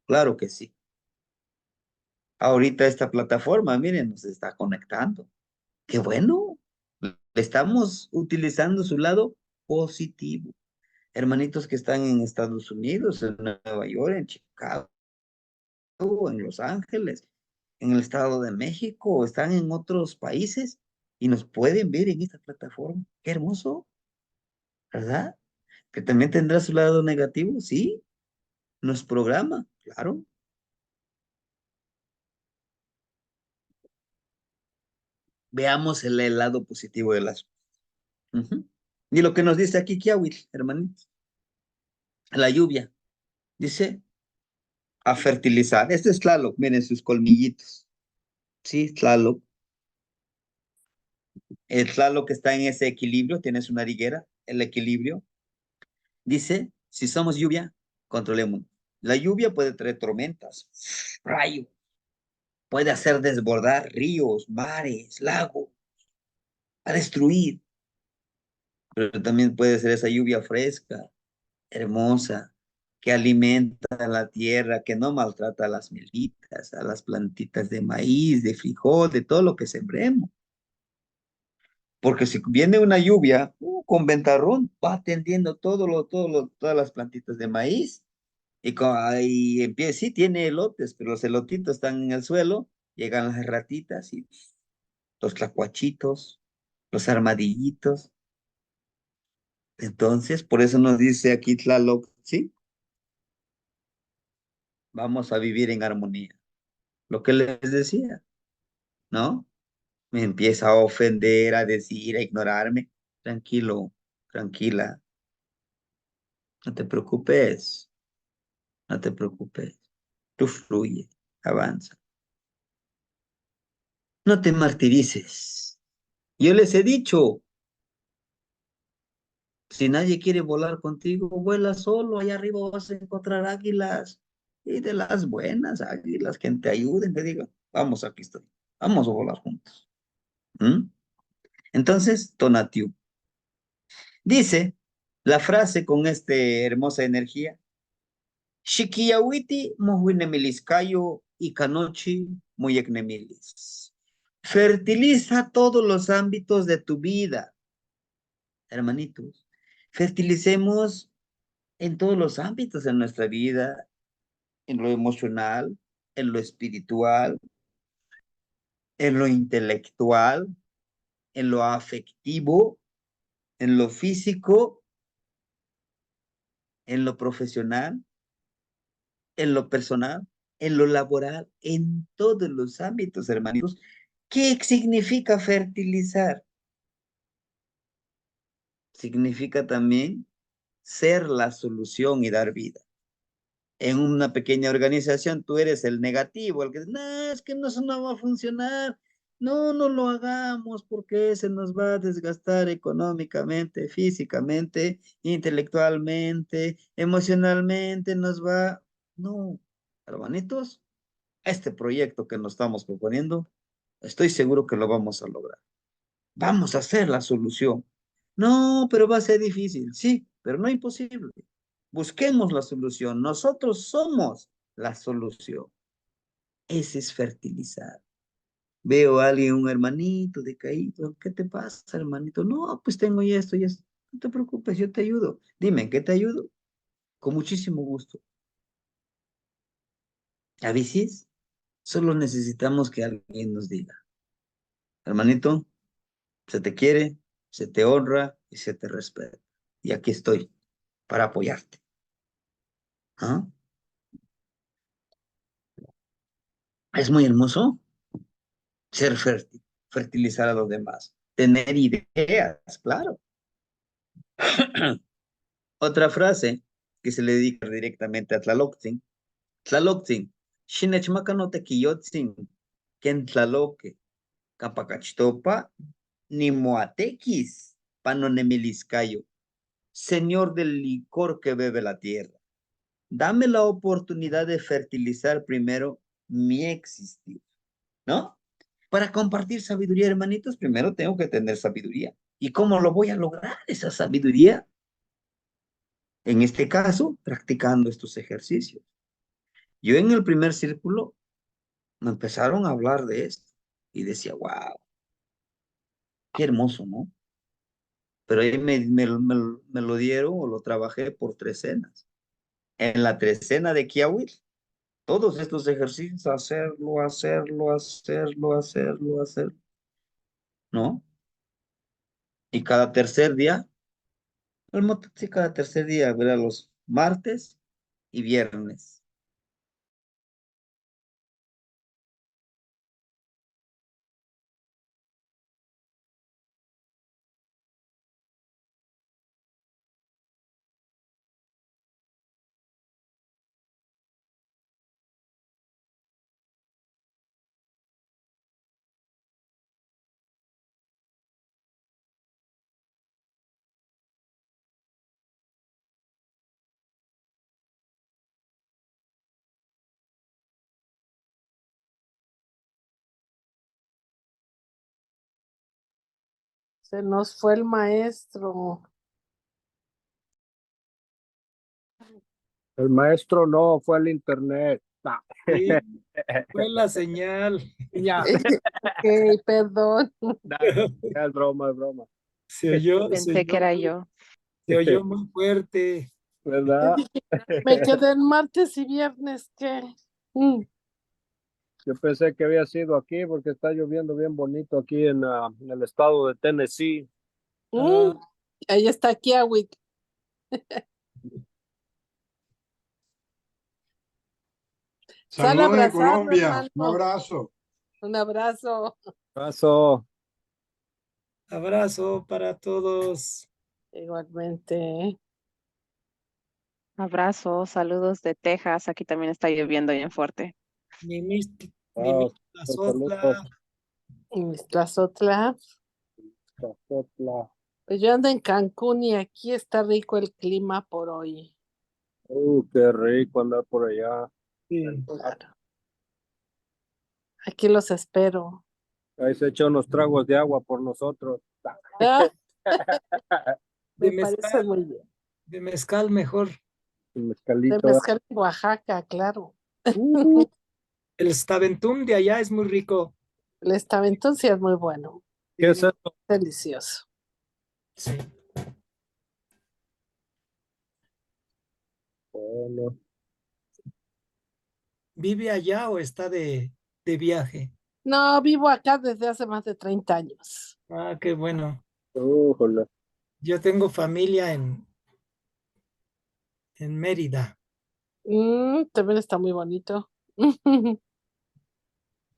Claro que sí. Ahorita esta plataforma, miren, nos está conectando. Qué bueno. Estamos utilizando su lado positivo. Hermanitos que están en Estados Unidos, en Nueva York, en Chicago, en Los Ángeles, en el Estado de México, están en otros países y nos pueden ver en esta plataforma. Qué hermoso, ¿verdad? Que también tendrá su lado negativo, sí, nos programa, claro. Veamos el lado positivo de las... Ujú. Y lo que nos dice aquí Kiawit, hermanitos, la lluvia, dice a fertilizar. Este es Tlaloc, miren sus colmillitos. Sí, Tlaloc. El Tlaloc que está en ese equilibrio, tienes una riguera, el equilibrio. Dice, si somos lluvia, controlemos. La lluvia puede traer tormentas, rayos, puede hacer desbordar ríos, mares, lagos, a destruir, pero también puede ser esa lluvia fresca, hermosa, que alimenta la tierra, que no maltrata a las milpitas, a las plantitas de maíz, de frijol, de todo lo que sembremos. Porque si viene una lluvia con ventarrón, va tendiendo todas las plantitas de maíz. Y empieza, sí, tiene elotes, pero los elotitos están en el suelo, llegan las ratitas y los tlacuachitos, los armadillitos. Entonces, por eso nos dice aquí Tlaloc, ¿sí? Vamos a vivir en armonía. Lo que les decía, ¿no? Me empieza a ofender, a decir, a ignorarme. Tranquilo, tranquila, no te preocupes, no te preocupes. Tú fluye, avanza. No te martirices. Yo les he dicho, si nadie quiere volar contigo, vuela solo. Allá arriba vas a encontrar águilas y de las buenas águilas que te ayuden, te digan, vamos, aquí estoy, vamos a volar juntos. ¿Mm? Entonces, Tonatiu. Dice la frase con esta hermosa energía. Shikiawiti mohuinemiliskayo y canochi muyeknemilis. Fertiliza todos los ámbitos de tu vida, hermanitos. Fertilicemos en todos los ámbitos de nuestra vida, en lo emocional, en lo espiritual, en lo intelectual, en lo afectivo, en lo físico, en lo profesional, en lo personal, en lo laboral, en todos los ámbitos, hermanitos. ¿Qué significa fertilizar? Significa también ser la solución y dar vida. En una pequeña organización tú eres el negativo, el que dice, no, es que no, eso no va a funcionar, no, no lo hagamos porque se nos va a desgastar económicamente, físicamente, intelectualmente, emocionalmente, nos va, no, hermanitos, este proyecto que nos estamos proponiendo, estoy seguro que lo vamos a lograr. Vamos a hacer la solución. No, pero va a ser difícil. Sí, pero no imposible. Busquemos la solución. Nosotros somos la solución. Ese es fertilizar. Veo a alguien, un hermanito decaído. ¿Qué te pasa, hermanito? No, pues tengo esto y esto. No te preocupes, yo te ayudo. Dime, ¿en qué te ayudo? Con muchísimo gusto. A veces solo necesitamos que alguien nos diga, hermanito, se te quiere, se te honra y se te respeta. Y aquí estoy para apoyarte. ¿Ah? Es muy hermoso ser fértil, fertilizar a los demás, tener ideas, claro. Otra frase que se le dedica directamente a Tlaloctzin. Tlaloctzin, Shinechmaka no tequiyotzin, ken tlaloque, capacachtopa, ni moatequis, panonemiliskayo, señor del licor que bebe la tierra. Dame la oportunidad de fertilizar primero mi existir, ¿no? Para compartir sabiduría, hermanitos, primero tengo que tener sabiduría. ¿Y cómo lo voy a lograr esa sabiduría? En este caso, practicando estos ejercicios. Yo en el primer círculo me empezaron a hablar de esto y decía, wow, qué hermoso, ¿no? Pero ahí me lo dieron o lo trabajé por 3 cenas. En la 3 cena de Kiawil, todos estos ejercicios, hacerlo, hacerlo, hacerlo, hacerlo, hacerlo, ¿no? Y cada tercer día, el sí, cada tercer día, ¿verdad? Los martes y viernes. Se nos fue el maestro. El maestro no, fue al internet. Ah. Sí, fue la señal. Ya. Ok, perdón. Ya es broma, es broma. Pensé que era yo. Se oyó muy fuerte. ¿Verdad? Me quedé en martes y viernes, ¿qué? Yo pensé que había sido aquí porque está lloviendo bien bonito aquí en el estado de Tennessee. Ah, Ahí está Kiawik. Sal a Saludos de abrazarlo, Colombia. Un hermano. abrazo. Un abrazo. Paso. Abrazo para todos. Igualmente. Abrazos, saludos de Texas. Aquí también está lloviendo bien fuerte. Saludos. Mixtlazotla. Y Mixtlazotla. Totla. Pues yo ando en Cancún y aquí está rico el clima por hoy. Qué rico andar por allá. Sí. Claro. Aquí los espero. Ahí se echó unos tragos de agua por nosotros. Ah, De me parece mezcal, muy bien. de mezcal mejor. Un De mezcalito. mezcal en Oaxaca, claro. El Staventum de allá es muy rico. El Estaventón sí es muy bueno. ¿Qué es eso? Delicioso. Sí. Bueno, ¿Vive allá o está de viaje? No, vivo acá desde hace más de 30 años. Ah, qué bueno. újole. Yo tengo familia en Mérida. También está muy bonito.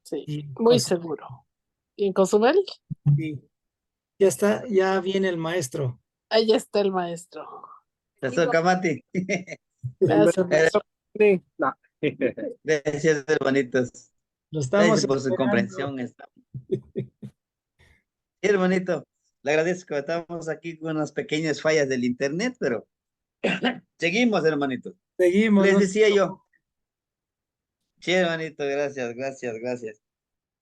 Sí, Y muy seguro. ¿Y en Cozumel? sí, ya está, ya viene el maestro. Ahí está el maestro. Pastor Camati. Gracias, maestro. No. Gracias, hermanitos. Lo Gracias estamos por su esperando. comprensión. Sí, hermanito, le agradezco. Estamos aquí con unas pequeñas fallas del internet, pero seguimos, hermanito. Seguimos, Les ¿no? decía yo, sí, hermanito, gracias, gracias, gracias.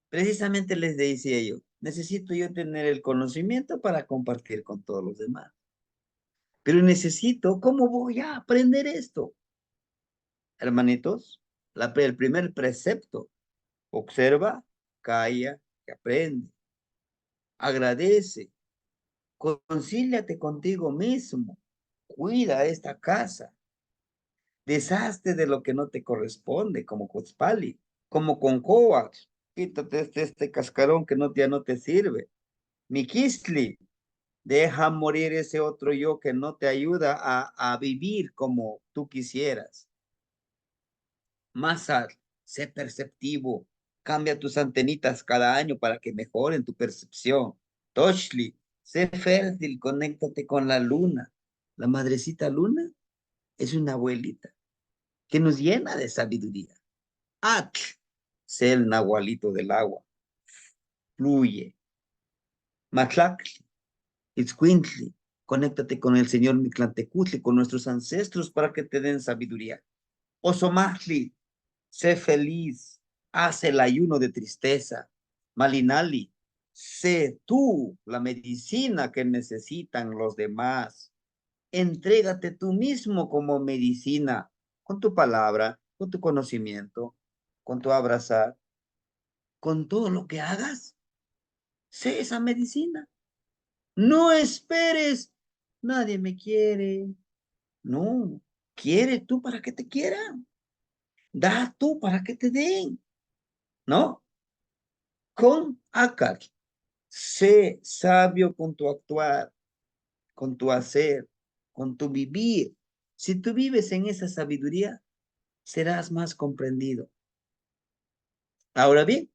Precisamente les decía yo, necesito yo tener el conocimiento para compartir con todos los demás. Pero necesito, ¿cómo voy a aprender esto? Hermanitos, el primer precepto, observa, calla y aprende. Agradece, concíliate contigo mismo, cuida esta casa, deshazte de lo que no te corresponde, como Cospali, como con Coax, quítate este cascarón que ya no te sirve. Mikisli, deja morir ese otro yo que no te ayuda a vivir como tú quisieras. Masar, sé perceptivo, cambia tus antenitas cada año para que mejoren tu percepción. Toshli, sé fértil, conéctate con la luna. La madrecita luna es una abuelita que nos llena de sabiduría. At, sé el nahualito del agua, fluye. Matlacli, Itzcuintli, conéctate con el Señor Mictlantecutli, con nuestros ancestros para que te den sabiduría. Osomatli, sé feliz, haz el ayuno de tristeza. Malinali, sé tú la medicina que necesitan los demás. Entrégate tú mismo como medicina, con tu palabra, con tu conocimiento, con tu abrazar, con todo lo que hagas. Sé esa medicina. No esperes, nadie me quiere. No, quiere tú para que te quieran. Da tú para que te den. ¿No? Con Akar, sé sabio con tu actuar, con tu hacer, con tu vivir. Si tú vives en esa sabiduría, serás más comprendido. Ahora bien,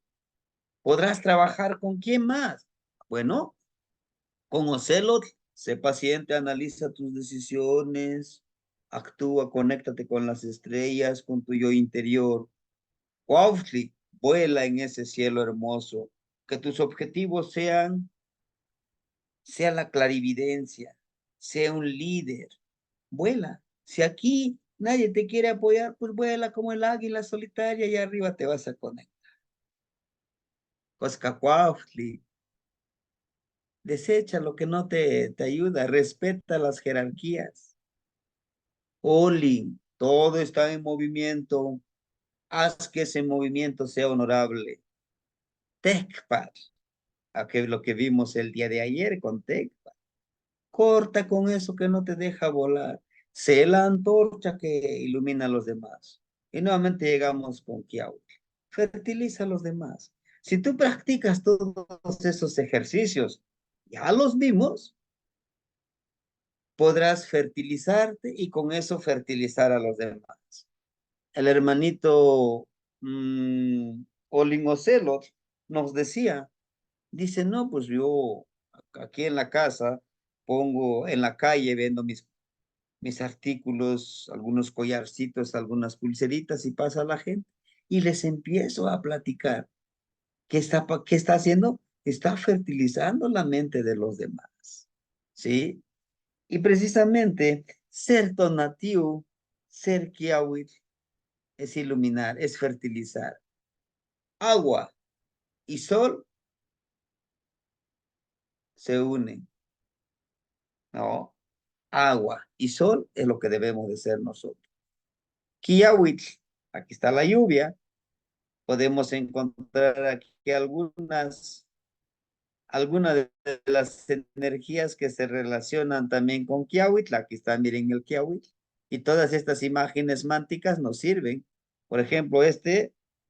podrás trabajar con quién más. Bueno, con Ocelot, sé paciente, analiza tus decisiones, actúa, conéctate con las estrellas, con tu yo interior. Cuautli, vuela en ese cielo hermoso, que tus objetivos sea la clarividencia, sea un líder, vuela. Si aquí nadie te quiere apoyar, pues vuela como el águila solitaria y arriba te vas a conectar. Coscacuautli, desecha lo que no te ayuda, respeta las jerarquías. Oli, todo está en movimiento, haz que ese movimiento sea honorable. Tecpat, lo que vimos el día de ayer con Tecpat. Corta con eso que no te deja volar. Sé la antorcha que ilumina a los demás. Y nuevamente llegamos con Kiaut. Fertiliza a los demás. Si tú practicas todos esos ejercicios, ya los vimos, podrás fertilizarte y con eso fertilizar a los demás. El hermanito Olingocelos nos decía, dice, no, pues yo aquí en la casa pongo en la calle, vendo mis artículos, algunos collarcitos, algunas pulseritas y pasa la gente y les empiezo a platicar. ¿Qué está haciendo? Está fertilizando la mente de los demás, ¿sí? Y precisamente ser donativo, ser kiawit, es iluminar, es fertilizar. Agua y sol se unen, ¿no? Agua y sol es lo que debemos de ser nosotros. Kiawit, aquí está la lluvia, podemos encontrar aquí algunas de las energías que se relacionan también con Kiawit. Aquí está, miren el Kiawit. Y todas estas imágenes mánticas nos sirven. Por ejemplo,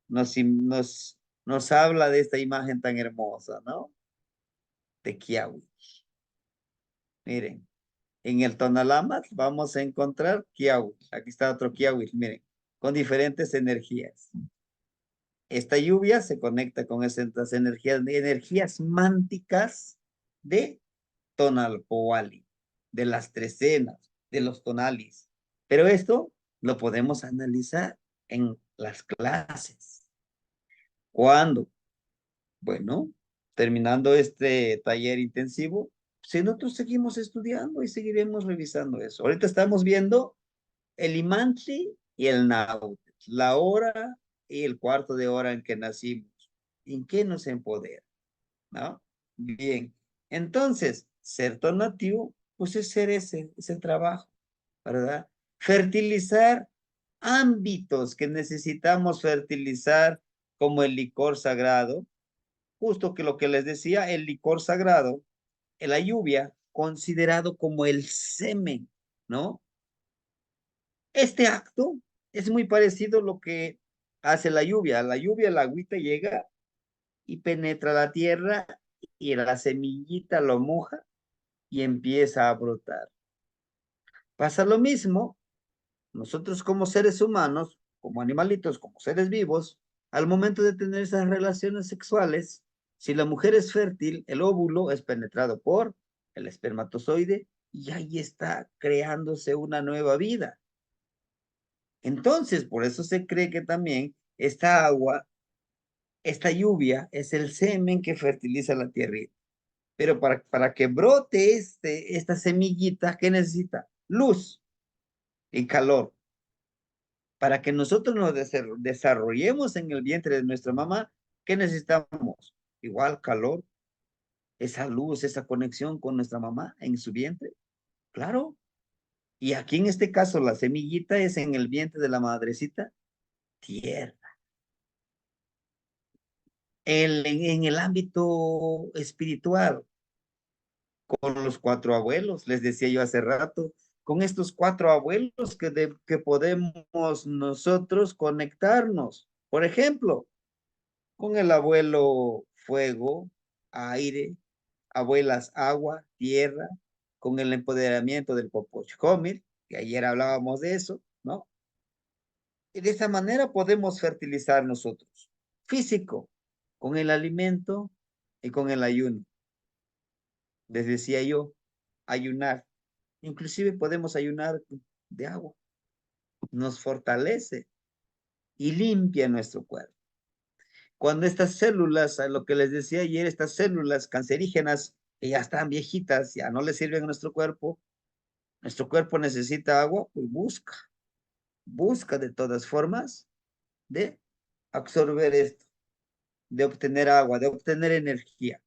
nos habla de esta imagen tan hermosa, ¿no? De Kiawit. Miren, en el Tonalamat vamos a encontrar Kiawit. Aquí está otro Kiawit, miren, con diferentes energías. Esta lluvia se conecta con estas energías mánticas de Tonalpoali, de las trecenas, de los tonalis. Pero esto lo podemos analizar en las clases. ¿Cuándo? Bueno, terminando este taller intensivo, si nosotros seguimos estudiando y seguiremos revisando eso. Ahorita estamos viendo el Imantli y el Naut, la hora y el cuarto de hora en que nacimos. ¿En qué nos empodera? ¿No? Bien. Entonces, ser donativo, pues es ser ese trabajo, ¿verdad? Fertilizar ámbitos que necesitamos fertilizar, como el licor sagrado, justo que lo que les decía, el licor sagrado, en la lluvia, considerado como el semen, ¿no? Este acto es muy parecido a lo que hace la lluvia. La lluvia, la agüita llega y penetra la tierra y la semillita lo moja y empieza a brotar. Pasa lo mismo, nosotros como seres humanos, como animalitos, como seres vivos, al momento de tener esas relaciones sexuales, si la mujer es fértil, el óvulo es penetrado por el espermatozoide y ahí está creándose una nueva vida. Entonces, por eso se cree que también esta agua, esta lluvia, es el semen que fertiliza la tierra. Pero para que brote esta semillita, ¿qué necesita? Luz y calor. Para que nosotros nos desarrollemos en el vientre de nuestra mamá, ¿qué necesitamos? Igual calor, esa luz, esa conexión con nuestra mamá en su vientre. Claro. Y aquí en este caso la semillita es en el vientre de la madrecita, tierra. En el ámbito espiritual, con los 4 abuelos, les decía yo hace rato, con estos 4 abuelos que podemos nosotros conectarnos. Por ejemplo, con el abuelo fuego, aire, abuelas agua, tierra, con el empoderamiento del Popochcomil, que ayer hablábamos de eso, ¿no? Y de esa manera podemos fertilizar nosotros. Físico, con el alimento y con el ayuno. Les decía yo, ayunar. Inclusive podemos ayunar de agua. Nos fortalece y limpia nuestro cuerpo. Cuando estas células, a lo que les decía ayer, estas células cancerígenas que ya están viejitas, ya no le sirven a nuestro cuerpo necesita agua, pues busca de todas formas de absorber esto, de obtener agua, de obtener energía.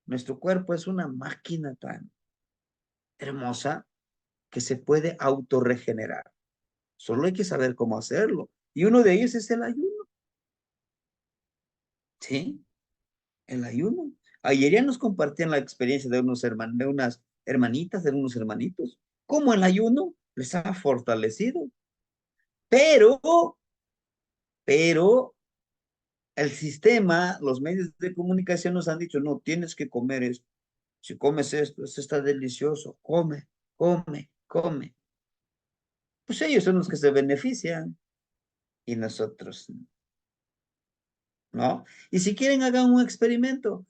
Nuestro cuerpo es una máquina tan hermosa que se puede autorregenerar. Solo hay que saber cómo hacerlo. Y uno de ellos es el ayuno. ¿Sí? El ayuno. Ayer ya nos compartían la experiencia de unas hermanitas, de unos hermanitos, cómo el ayuno les ha fortalecido. Pero el sistema, los medios de comunicación nos han dicho, no, tienes que comer esto. Si comes esto, esto está delicioso, come. come, come. Pues ellos son los que se benefician y nosotros, ¿no? Y si quieren, hagan un experimento.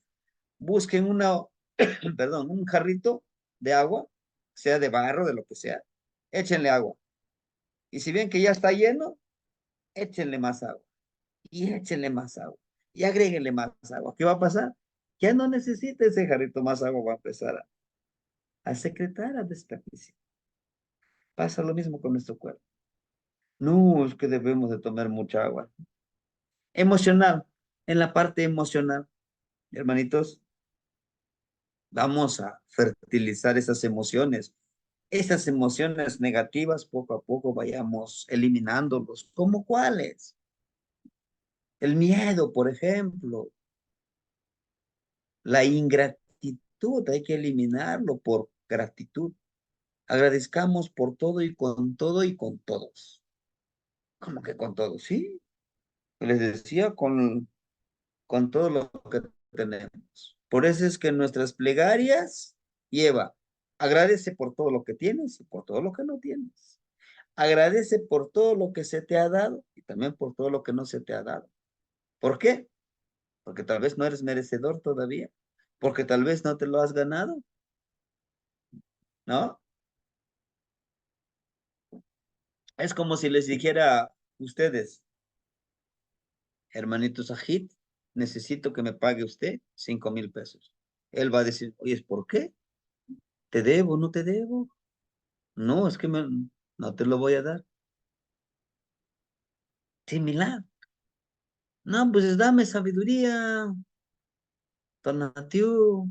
Busquen perdón, un jarrito de agua, sea de barro, de lo que sea. Échenle agua. Y si ven que ya está lleno, échenle más agua. Y échenle más agua. Y agréguenle más agua. ¿Qué va a pasar? Ya no necesita ese jarrito más agua, va a empezar a secretar, a desperdiciar. Pasa lo mismo con nuestro cuerpo. No, es que debemos de tomar mucha agua. Emocional, en la parte emocional, hermanitos, vamos a fertilizar esas emociones negativas, poco a poco vayamos eliminándolos. ¿Cómo cuáles? El miedo, por ejemplo, la ingratitud, hay que eliminarlo por gratitud. Agradezcamos por todo y con todos. ¿Cómo que con todos? Sí, les decía, con todo lo que tenemos. Por eso es que nuestras plegarias lleva, agradece por todo lo que tienes y por todo lo que no tienes. Agradece por todo lo que se te ha dado y también por todo lo que no se te ha dado. ¿Por qué? Porque tal vez no eres merecedor todavía, porque tal vez no te lo has ganado, ¿no? Es como si les dijera a ustedes, hermanito Sajid, necesito que me pague usted 5,000 pesos. Él va a decir, oye, ¿por qué? ¿Te debo? ¿No te debo? No, es que no te lo voy a dar. Similar. No, pues dame sabiduría, Tonatiu,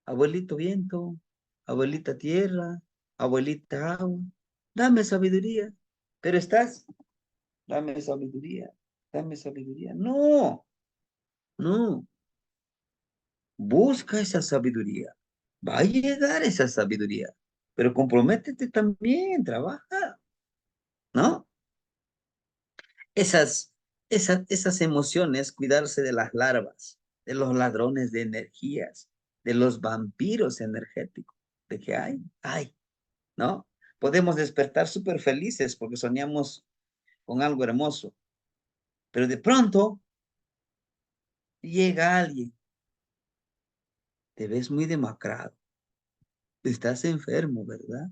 abuelito viento, abuelita tierra, abuelita agua. Dame sabiduría. Pero estás, dame sabiduría, dame sabiduría. No, no. Busca esa sabiduría. Va a llegar esa sabiduría. Pero comprométete también, trabaja, ¿no? Esas, esas emociones, cuidarse de las larvas, de los ladrones de energías, de los vampiros energéticos, de que hay, ¿no? Podemos despertar súper felices porque soñamos con algo hermoso, pero de pronto llega alguien, te ves muy demacrado, estás enfermo, ¿verdad?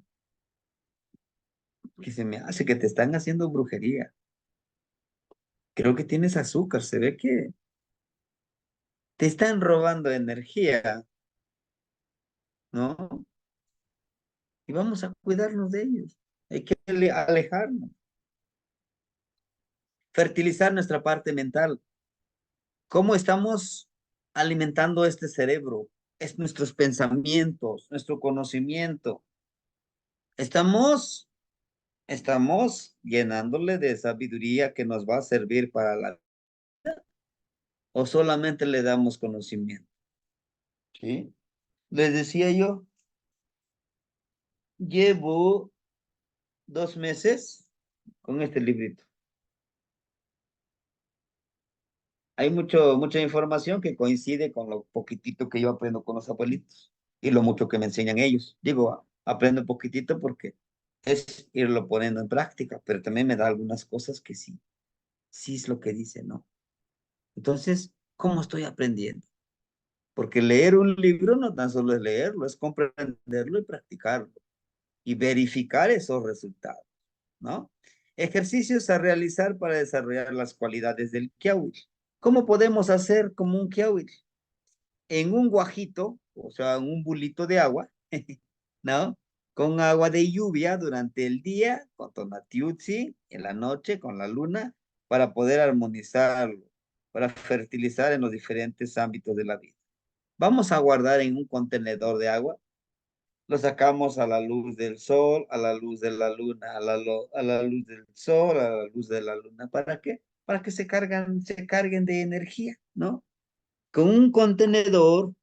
Que se me hace que te están haciendo brujería. Creo que tienes azúcar, se ve que te están robando energía, ¿no? Y vamos a cuidarnos de ellos. Hay que alejarnos. Fertilizar nuestra parte mental. ¿Cómo estamos alimentando este cerebro? Es nuestros pensamientos, nuestro conocimiento. Estamos llenándole de sabiduría que nos va a servir para la vida o solamente le damos conocimiento. ¿Sí? Les decía yo, llevo 2 meses con este librito. Hay mucha información que coincide con lo poquitito que yo aprendo con los abuelitos y lo mucho que me enseñan ellos. Digo, aprendo poquitito porque es irlo poniendo en práctica, pero también me da algunas cosas que sí es lo que dice, ¿no? Entonces, ¿cómo estoy aprendiendo? Porque leer un libro no tan solo es leerlo, es comprenderlo y practicarlo y verificar esos resultados, ¿no? Ejercicios a realizar para desarrollar las cualidades del kiawil. ¿Cómo podemos hacer como un kiawil? En un guajito, o sea, en un bulito de agua, ¿no? Con agua de lluvia durante el día, con tonatiuhtsi, en la noche, con la luna, para poder armonizarlo, para fertilizar en los diferentes ámbitos de la vida. Vamos a guardar en un contenedor de agua, lo sacamos a la luz del sol, a la luz de la luna, a la luz del sol, a la luz de la luna. ¿Para qué? Para que se carguen de energía, ¿no? Con un contenedor,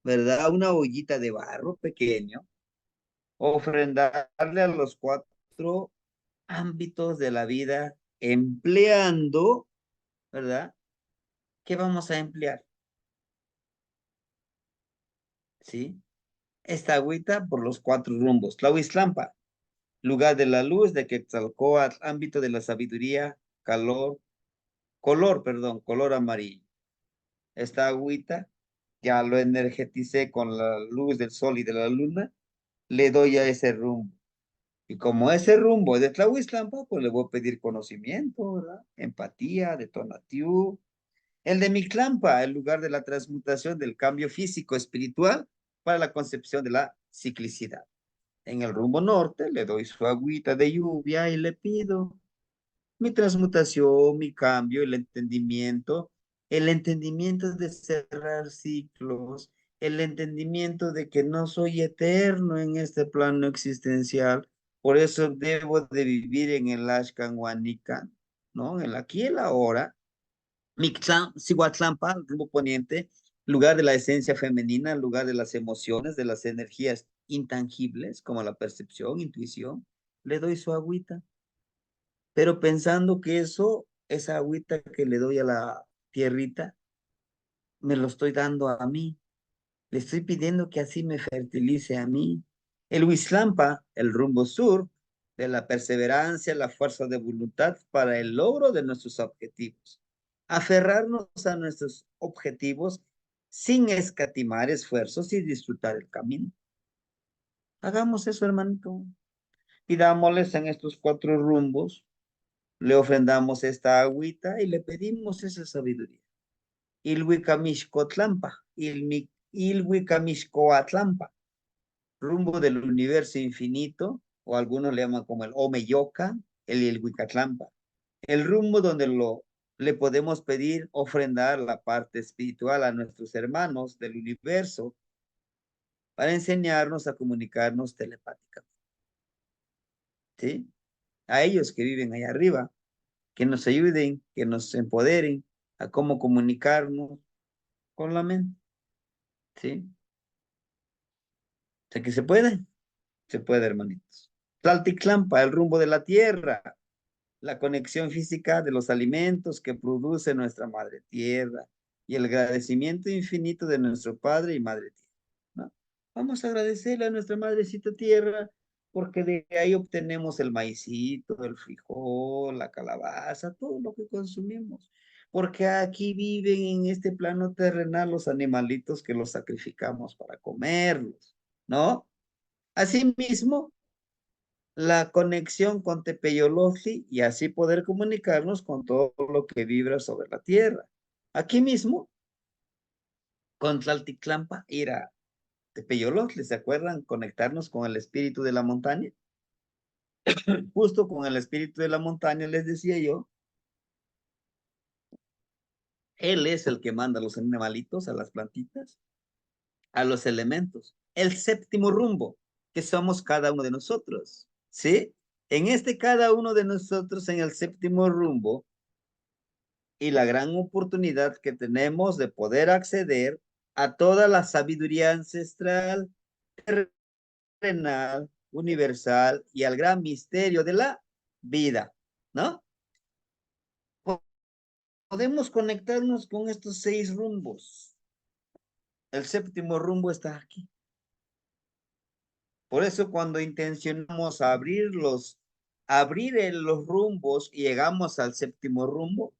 ¿verdad? Una ollita de barro pequeño, ofrendarle a los 4 ámbitos de la vida, empleando, ¿verdad? ¿Qué vamos a emplear? ¿Sí? esta agüita por los 4 rumbos. Tlahuiztlampa, lugar de la luz, de Quetzalcóatl, ámbito de la sabiduría, color amarillo. Esta agüita, ya lo energeticé con la luz del sol y de la luna, le doy a ese rumbo. Y como ese rumbo es de Tlahuiztlampa, pues le voy a pedir conocimiento, ¿verdad? Empatía, de Tonatiuh. El de Mictlampa, el lugar de la transmutación del cambio físico espiritual para la concepción de la ciclicidad. En el rumbo norte le doy su agüita de lluvia y le pido mi transmutación, mi cambio, el entendimiento de cerrar ciclos, el entendimiento de que no soy eterno en este plano existencial, por eso debo de vivir en el Ashkan Huanican, ¿no? En el aquí y el ahora. Cihuatlampa, rumbo poniente, lugar de la esencia femenina, lugar de las emociones, de las energías intangibles, como la percepción, intuición, le doy su agüita. Pero pensando que esa agüita que le doy a la tierrita, me lo estoy dando a mí. Le estoy pidiendo que así me fertilice a mí. El Huizlampa, el rumbo sur, de la perseverancia, la fuerza de voluntad para el logro de nuestros objetivos. Aferrarnos a nuestros objetivos sin escatimar esfuerzos y disfrutar el camino. Hagamos eso, hermanito. Pidámosles en estos 4 rumbos, le ofrendamos esta agüita y le pedimos esa sabiduría. Ilhuicamixcotlampa, Ilhuicamixcoatlampa, rumbo del universo infinito, o algunos le llaman como el Omeyoca, el Ilhuicatlampa, el rumbo donde le podemos pedir ofrendar la parte espiritual a nuestros hermanos del universo para enseñarnos a comunicarnos telepáticamente. ¿Sí? A ellos que viven ahí arriba, que nos ayuden, que nos empoderen a cómo comunicarnos con la mente. ¿Sí? O sea que se puede, hermanitos. Tlalticlampa, el rumbo de la tierra, la conexión física de los alimentos que produce nuestra madre tierra y el agradecimiento infinito de nuestro padre y madre tierra, ¿no? Vamos a agradecerle a nuestra madrecita tierra porque de ahí obtenemos el maicito, el frijol, la calabaza, todo lo que consumimos. Porque aquí viven en este plano terrenal los animalitos que los sacrificamos para comerlos, ¿no? Asimismo, la conexión con Tepeyolotli y así poder comunicarnos con todo lo que vibra sobre la tierra. Aquí mismo, con Tlalticlampa, ir a Tepeyolotli, ¿se acuerdan? Conectarnos con el espíritu de la montaña. Justo con el espíritu de la montaña, les decía yo, él es el que manda a los animalitos, a las plantitas, a los elementos. El séptimo rumbo, que somos cada uno de nosotros, ¿sí? En cada uno de nosotros, en el séptimo rumbo, y la gran oportunidad que tenemos de poder acceder a toda la sabiduría ancestral, terrenal, universal y al gran misterio de la vida, ¿no? Podemos conectarnos con estos 6 rumbos. El séptimo rumbo está aquí. Por eso cuando intencionamos abrir los rumbos y llegamos al séptimo rumbo,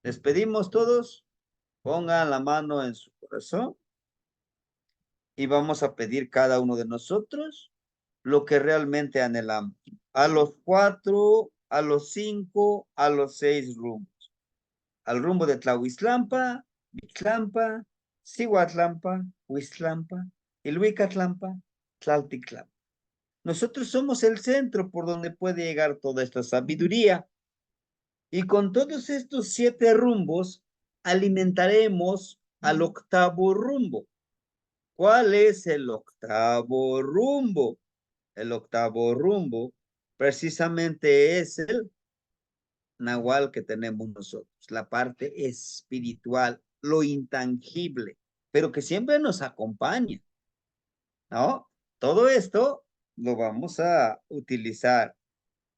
les pedimos todos, pongan la mano en su corazón y vamos a pedir cada uno de nosotros lo que realmente anhelamos. A los 4, a los 5, a los 6 rumbos. Al rumbo de Tlahuiztlampa, Mictlampa, Cihuatlampa, Huiztlampa, Ilhuicatlampa, Tlalticlampa. Nosotros somos el centro por donde puede llegar toda esta sabiduría. Y con todos estos 7 rumbos alimentaremos al 8º rumbo. ¿Cuál es el 8º rumbo? El 8º rumbo precisamente es el Nahual que tenemos nosotros, la parte espiritual, lo intangible, pero que siempre nos acompaña, ¿no? Todo esto lo vamos a utilizar,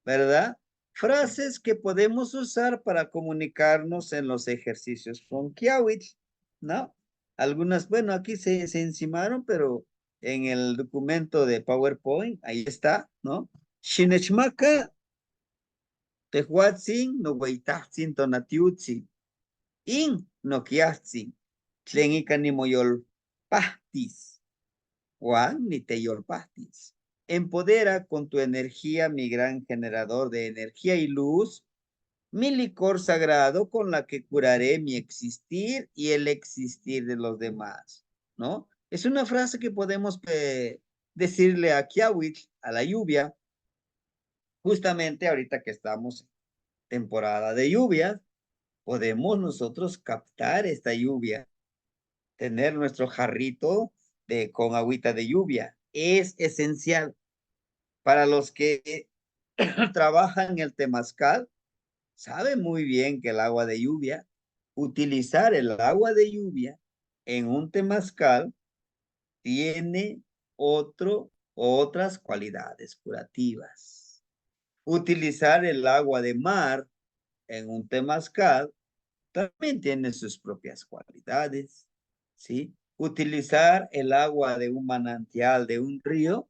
¿verdad? Frases que podemos usar para comunicarnos en los ejercicios con Kiawitl, ¿no? Algunas, bueno, aquí se encimaron, pero en el documento de PowerPoint, ahí está, ¿no? Shinechmaka, tehuatzin, no hueitahtzin, tonatiutzin, in no kiahtzin, tlen ika ni moyol pahtis, Juan ni te yorpahtis. Empodera con tu energía, mi gran generador de energía y luz, mi licor sagrado con la que curaré mi existir y el existir de los demás, ¿no? Es una frase que podemos decirle a Kiawitl, a la lluvia, justamente ahorita que estamos en temporada de lluvias, podemos nosotros captar esta lluvia, tener nuestro jarrito con agüita de lluvia. Es esencial para los que trabajan el temazcal, sabe muy bien que el agua de lluvia, utilizar el agua de lluvia en un temazcal tiene otras cualidades curativas. Utilizar el agua de mar en un temazcal también tiene sus propias cualidades, ¿sí? Utilizar el agua de un manantial, de un río,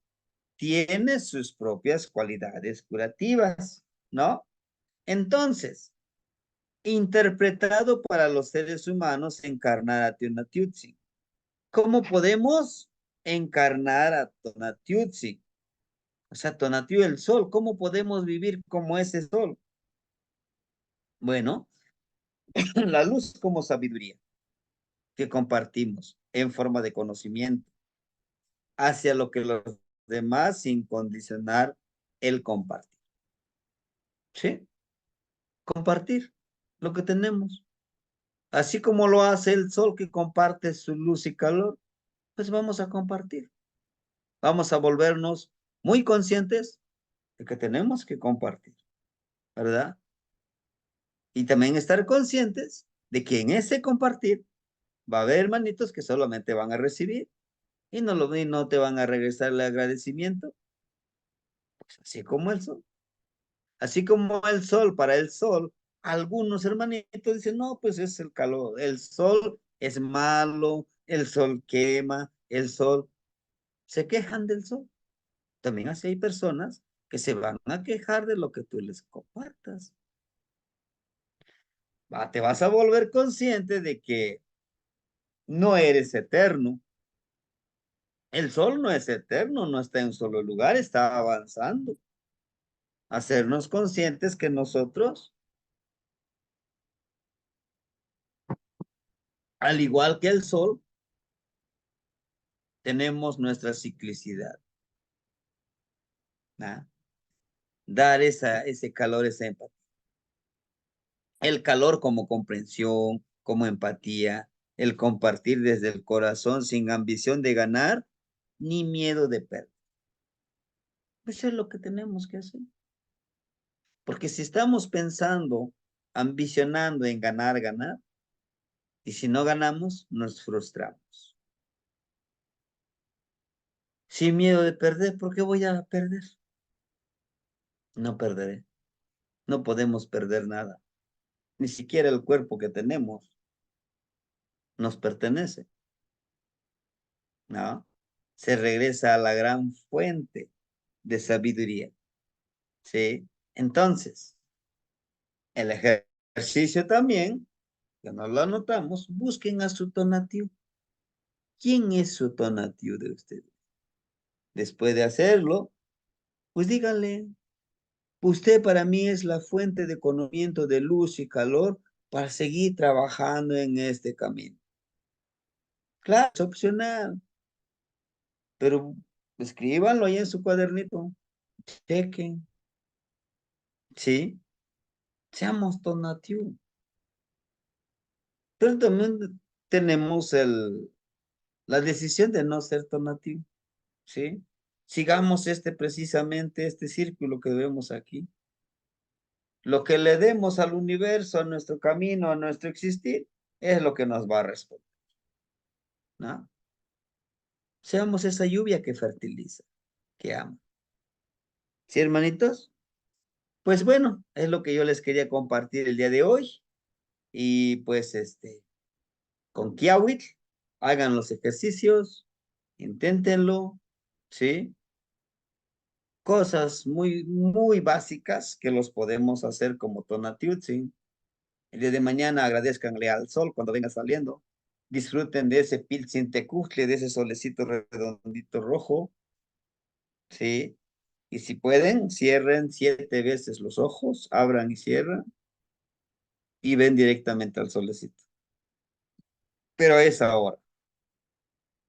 tiene sus propias cualidades curativas, ¿no? Entonces, interpretado para los seres humanos, encarnar a Tonatiuhtli. ¿Cómo podemos encarnar a Tonatiuhtli? O sea, Tonatiuh, el sol, ¿cómo podemos vivir como ese sol? Bueno, la luz como sabiduría que compartimos en forma de conocimiento hacia lo que los demás sin condicionar el compartir. ¿Sí? Compartir lo que tenemos. Así como lo hace el sol que comparte su luz y calor, pues vamos a compartir. Vamos a volvernos muy conscientes de que tenemos que compartir, ¿verdad? Y también estar conscientes de que en ese compartir va a haber hermanitos que solamente van a recibir y no te van a regresar el agradecimiento. Pues así como el sol. Así como el sol, para el sol, algunos hermanitos dicen, no, pues es el calor, el sol es malo, el sol quema, el sol, se quejan del sol. También así hay personas que se van a quejar de lo que tú les compartas. Te vas a volver consciente de que no eres eterno. El sol no es eterno, no está en un solo lugar, está avanzando. Hacernos conscientes que nosotros, al igual que el sol, tenemos nuestra ciclicidad. ¿Ah? Dar ese calor, esa empatía. El calor como comprensión, como empatía, el compartir desde el corazón sin ambición de ganar ni miedo de perder. Eso es lo que tenemos que hacer. Porque si estamos pensando, ambicionando en ganar, y si no ganamos, nos frustramos. Sin miedo de perder, ¿por qué voy a perder? No perderé. No podemos perder nada. Ni siquiera el cuerpo que tenemos nos pertenece. ¿No? Se regresa a la gran fuente de sabiduría. ¿Sí? Entonces, el ejercicio también, que no lo anotamos, busquen a su Tonatiuh. ¿Quién es su Tonatiuh de ustedes? Después de hacerlo, pues díganle, usted para mí es la fuente de conocimiento, de luz y calor para seguir trabajando en este camino. Claro, es opcional, pero escríbanlo ahí en su cuadernito, chequen, ¿sí? Seamos Tonatiuh. Pero también tenemos la decisión de no ser Tonatiuh, ¿sí? Sigamos precisamente este círculo que vemos aquí. Lo que le demos al universo, a nuestro camino, a nuestro existir, es lo que nos va a responder, ¿no? Seamos esa lluvia que fertiliza, que ama. ¿Sí, hermanitos? Pues bueno, es lo que yo les quería compartir el día de hoy. Y pues con Kiawitl, hagan los ejercicios, Inténtenlo, ¿sí? Cosas muy básicas que los podemos hacer como Tonatiuh. El día de mañana agradezcanle al sol cuando venga saliendo. Disfruten de ese pilsin tecuztle, de ese solecito redondito rojo, ¿sí? Y si pueden, cierren 7 veces los ojos, abran y cierran, y ven directamente al solecito. Pero a esa hora,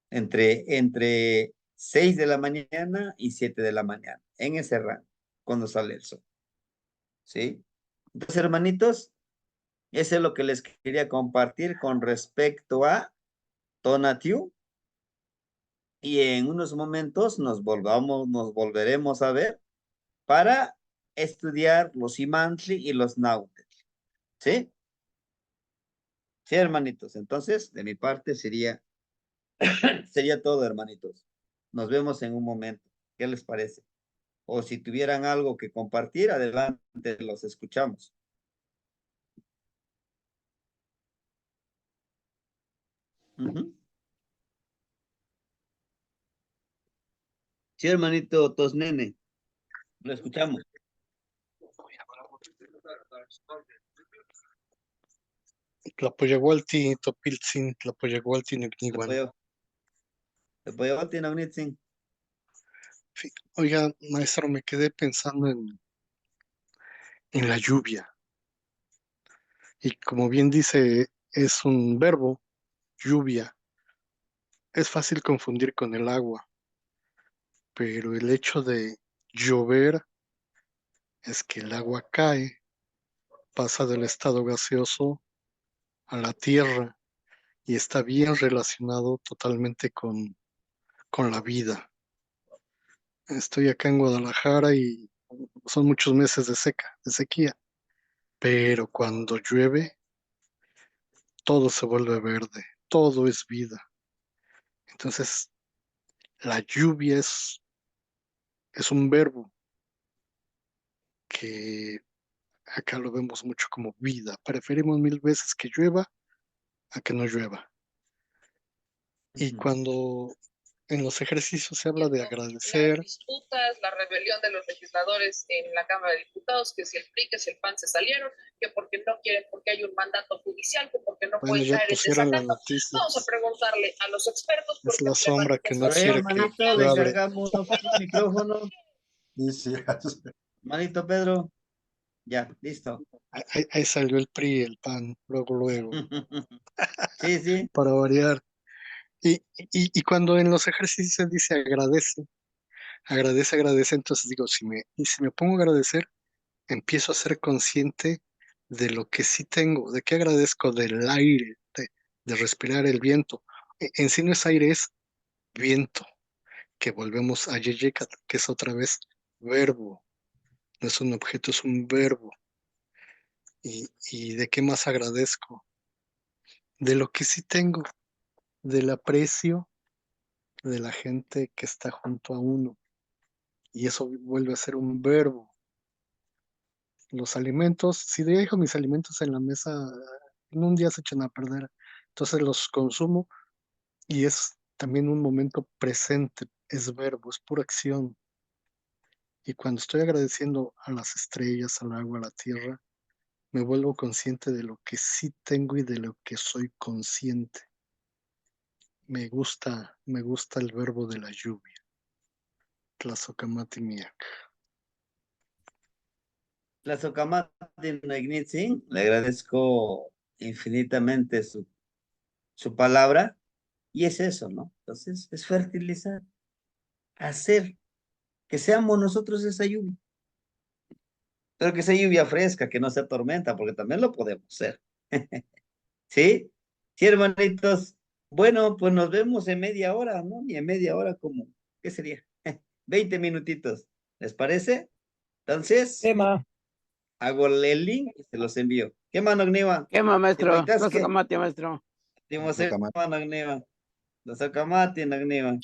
entre 6 de la mañana y 7 de la mañana, en ese rango, cuando sale el sol, ¿sí? Entonces, hermanitos, eso es lo que les quería compartir con respecto a Tonatiuh. Y en unos momentos nos volveremos a ver para estudiar los Imantli y los Nahuatl. ¿Sí? Sí, hermanitos. Entonces, de mi parte sería todo, hermanitos. Nos vemos en un momento. ¿Qué les parece? O si tuvieran algo que compartir, adelante, los escuchamos. Ujú. Sí, hermanito Tosnene, lo escuchamos. Tlapoyaualti, Topiltzin, Tlapoyaualti, Nigniwan. Tepoyaualti, Nognitzin. Oiga, maestro, me quedé pensando en la lluvia. Y como bien dice, es un verbo, lluvia. Es fácil confundir con el agua, pero el hecho de llover es que el agua cae, pasa del estado gaseoso a la tierra y está bien relacionado totalmente con la vida. Estoy acá en Guadalajara y son muchos meses de sequía, pero cuando llueve, todo se vuelve verde, todo es vida. Entonces, la lluvia es un verbo que acá lo vemos mucho como vida. Preferimos 1000 veces que llueva a que no llueva. Y cuando en los ejercicios se habla de agradecer. Las disputas, la rebelión de los legisladores en la Cámara de Diputados, que si el PRI, que si el PAN se salieron, que porque no quieren, porque hay un mandato judicial, que porque no Bueno, pueden ya caer en pusieron las desacato. noticias. Vamos a preguntarle a los expertos. Es la sombra que no A ver, quiere que hermanito, yo le hable. cargamos el micrófono. Manito Pedro, ya, listo. Ahí salió el PRI, el PAN, luego, Sí, sí. para variar. Y cuando en los ejercicios se dice agradece, entonces digo, si me pongo a agradecer, empiezo a ser consciente de lo que sí tengo, de qué agradezco del aire, de respirar el viento. En sí no es aire, es viento, que volvemos a Yeyekat, que es otra vez verbo, no es un objeto, es un verbo. ¿Y de qué más agradezco? De lo que sí tengo, del aprecio de la gente que está junto a uno. Y eso vuelve a ser un verbo. Los alimentos, si dejo mis alimentos en la mesa, en un día se echan a perder. Entonces los consumo y es también un momento presente, es verbo, es pura acción. Y cuando estoy agradeciendo a las estrellas, al agua, a la tierra, me vuelvo consciente de lo que sí tengo y de lo que soy consciente. Me gusta el verbo de la lluvia. Tlazocamati miak. Tlazocamati Nognitzin, le agradezco infinitamente su palabra. Y es eso, ¿no? Entonces, es fertilizar, hacer que seamos nosotros esa lluvia. Pero que sea lluvia fresca, que no sea tormenta, porque también lo podemos hacer. ¿Sí? Sí, hermanitos. Bueno, pues nos vemos en media hora, ¿no? Ni en media hora, como, ¿qué sería? 20 minutitos. ¿Les parece? Entonces, Tema. hago el link y se los envío. ¿Qué mano, Ogniva? ¿Qué más, maestro? ¿Qué? Tlazocamati, maestro. Dimos el mano, Ogniva. Los sacamati, Ogniva.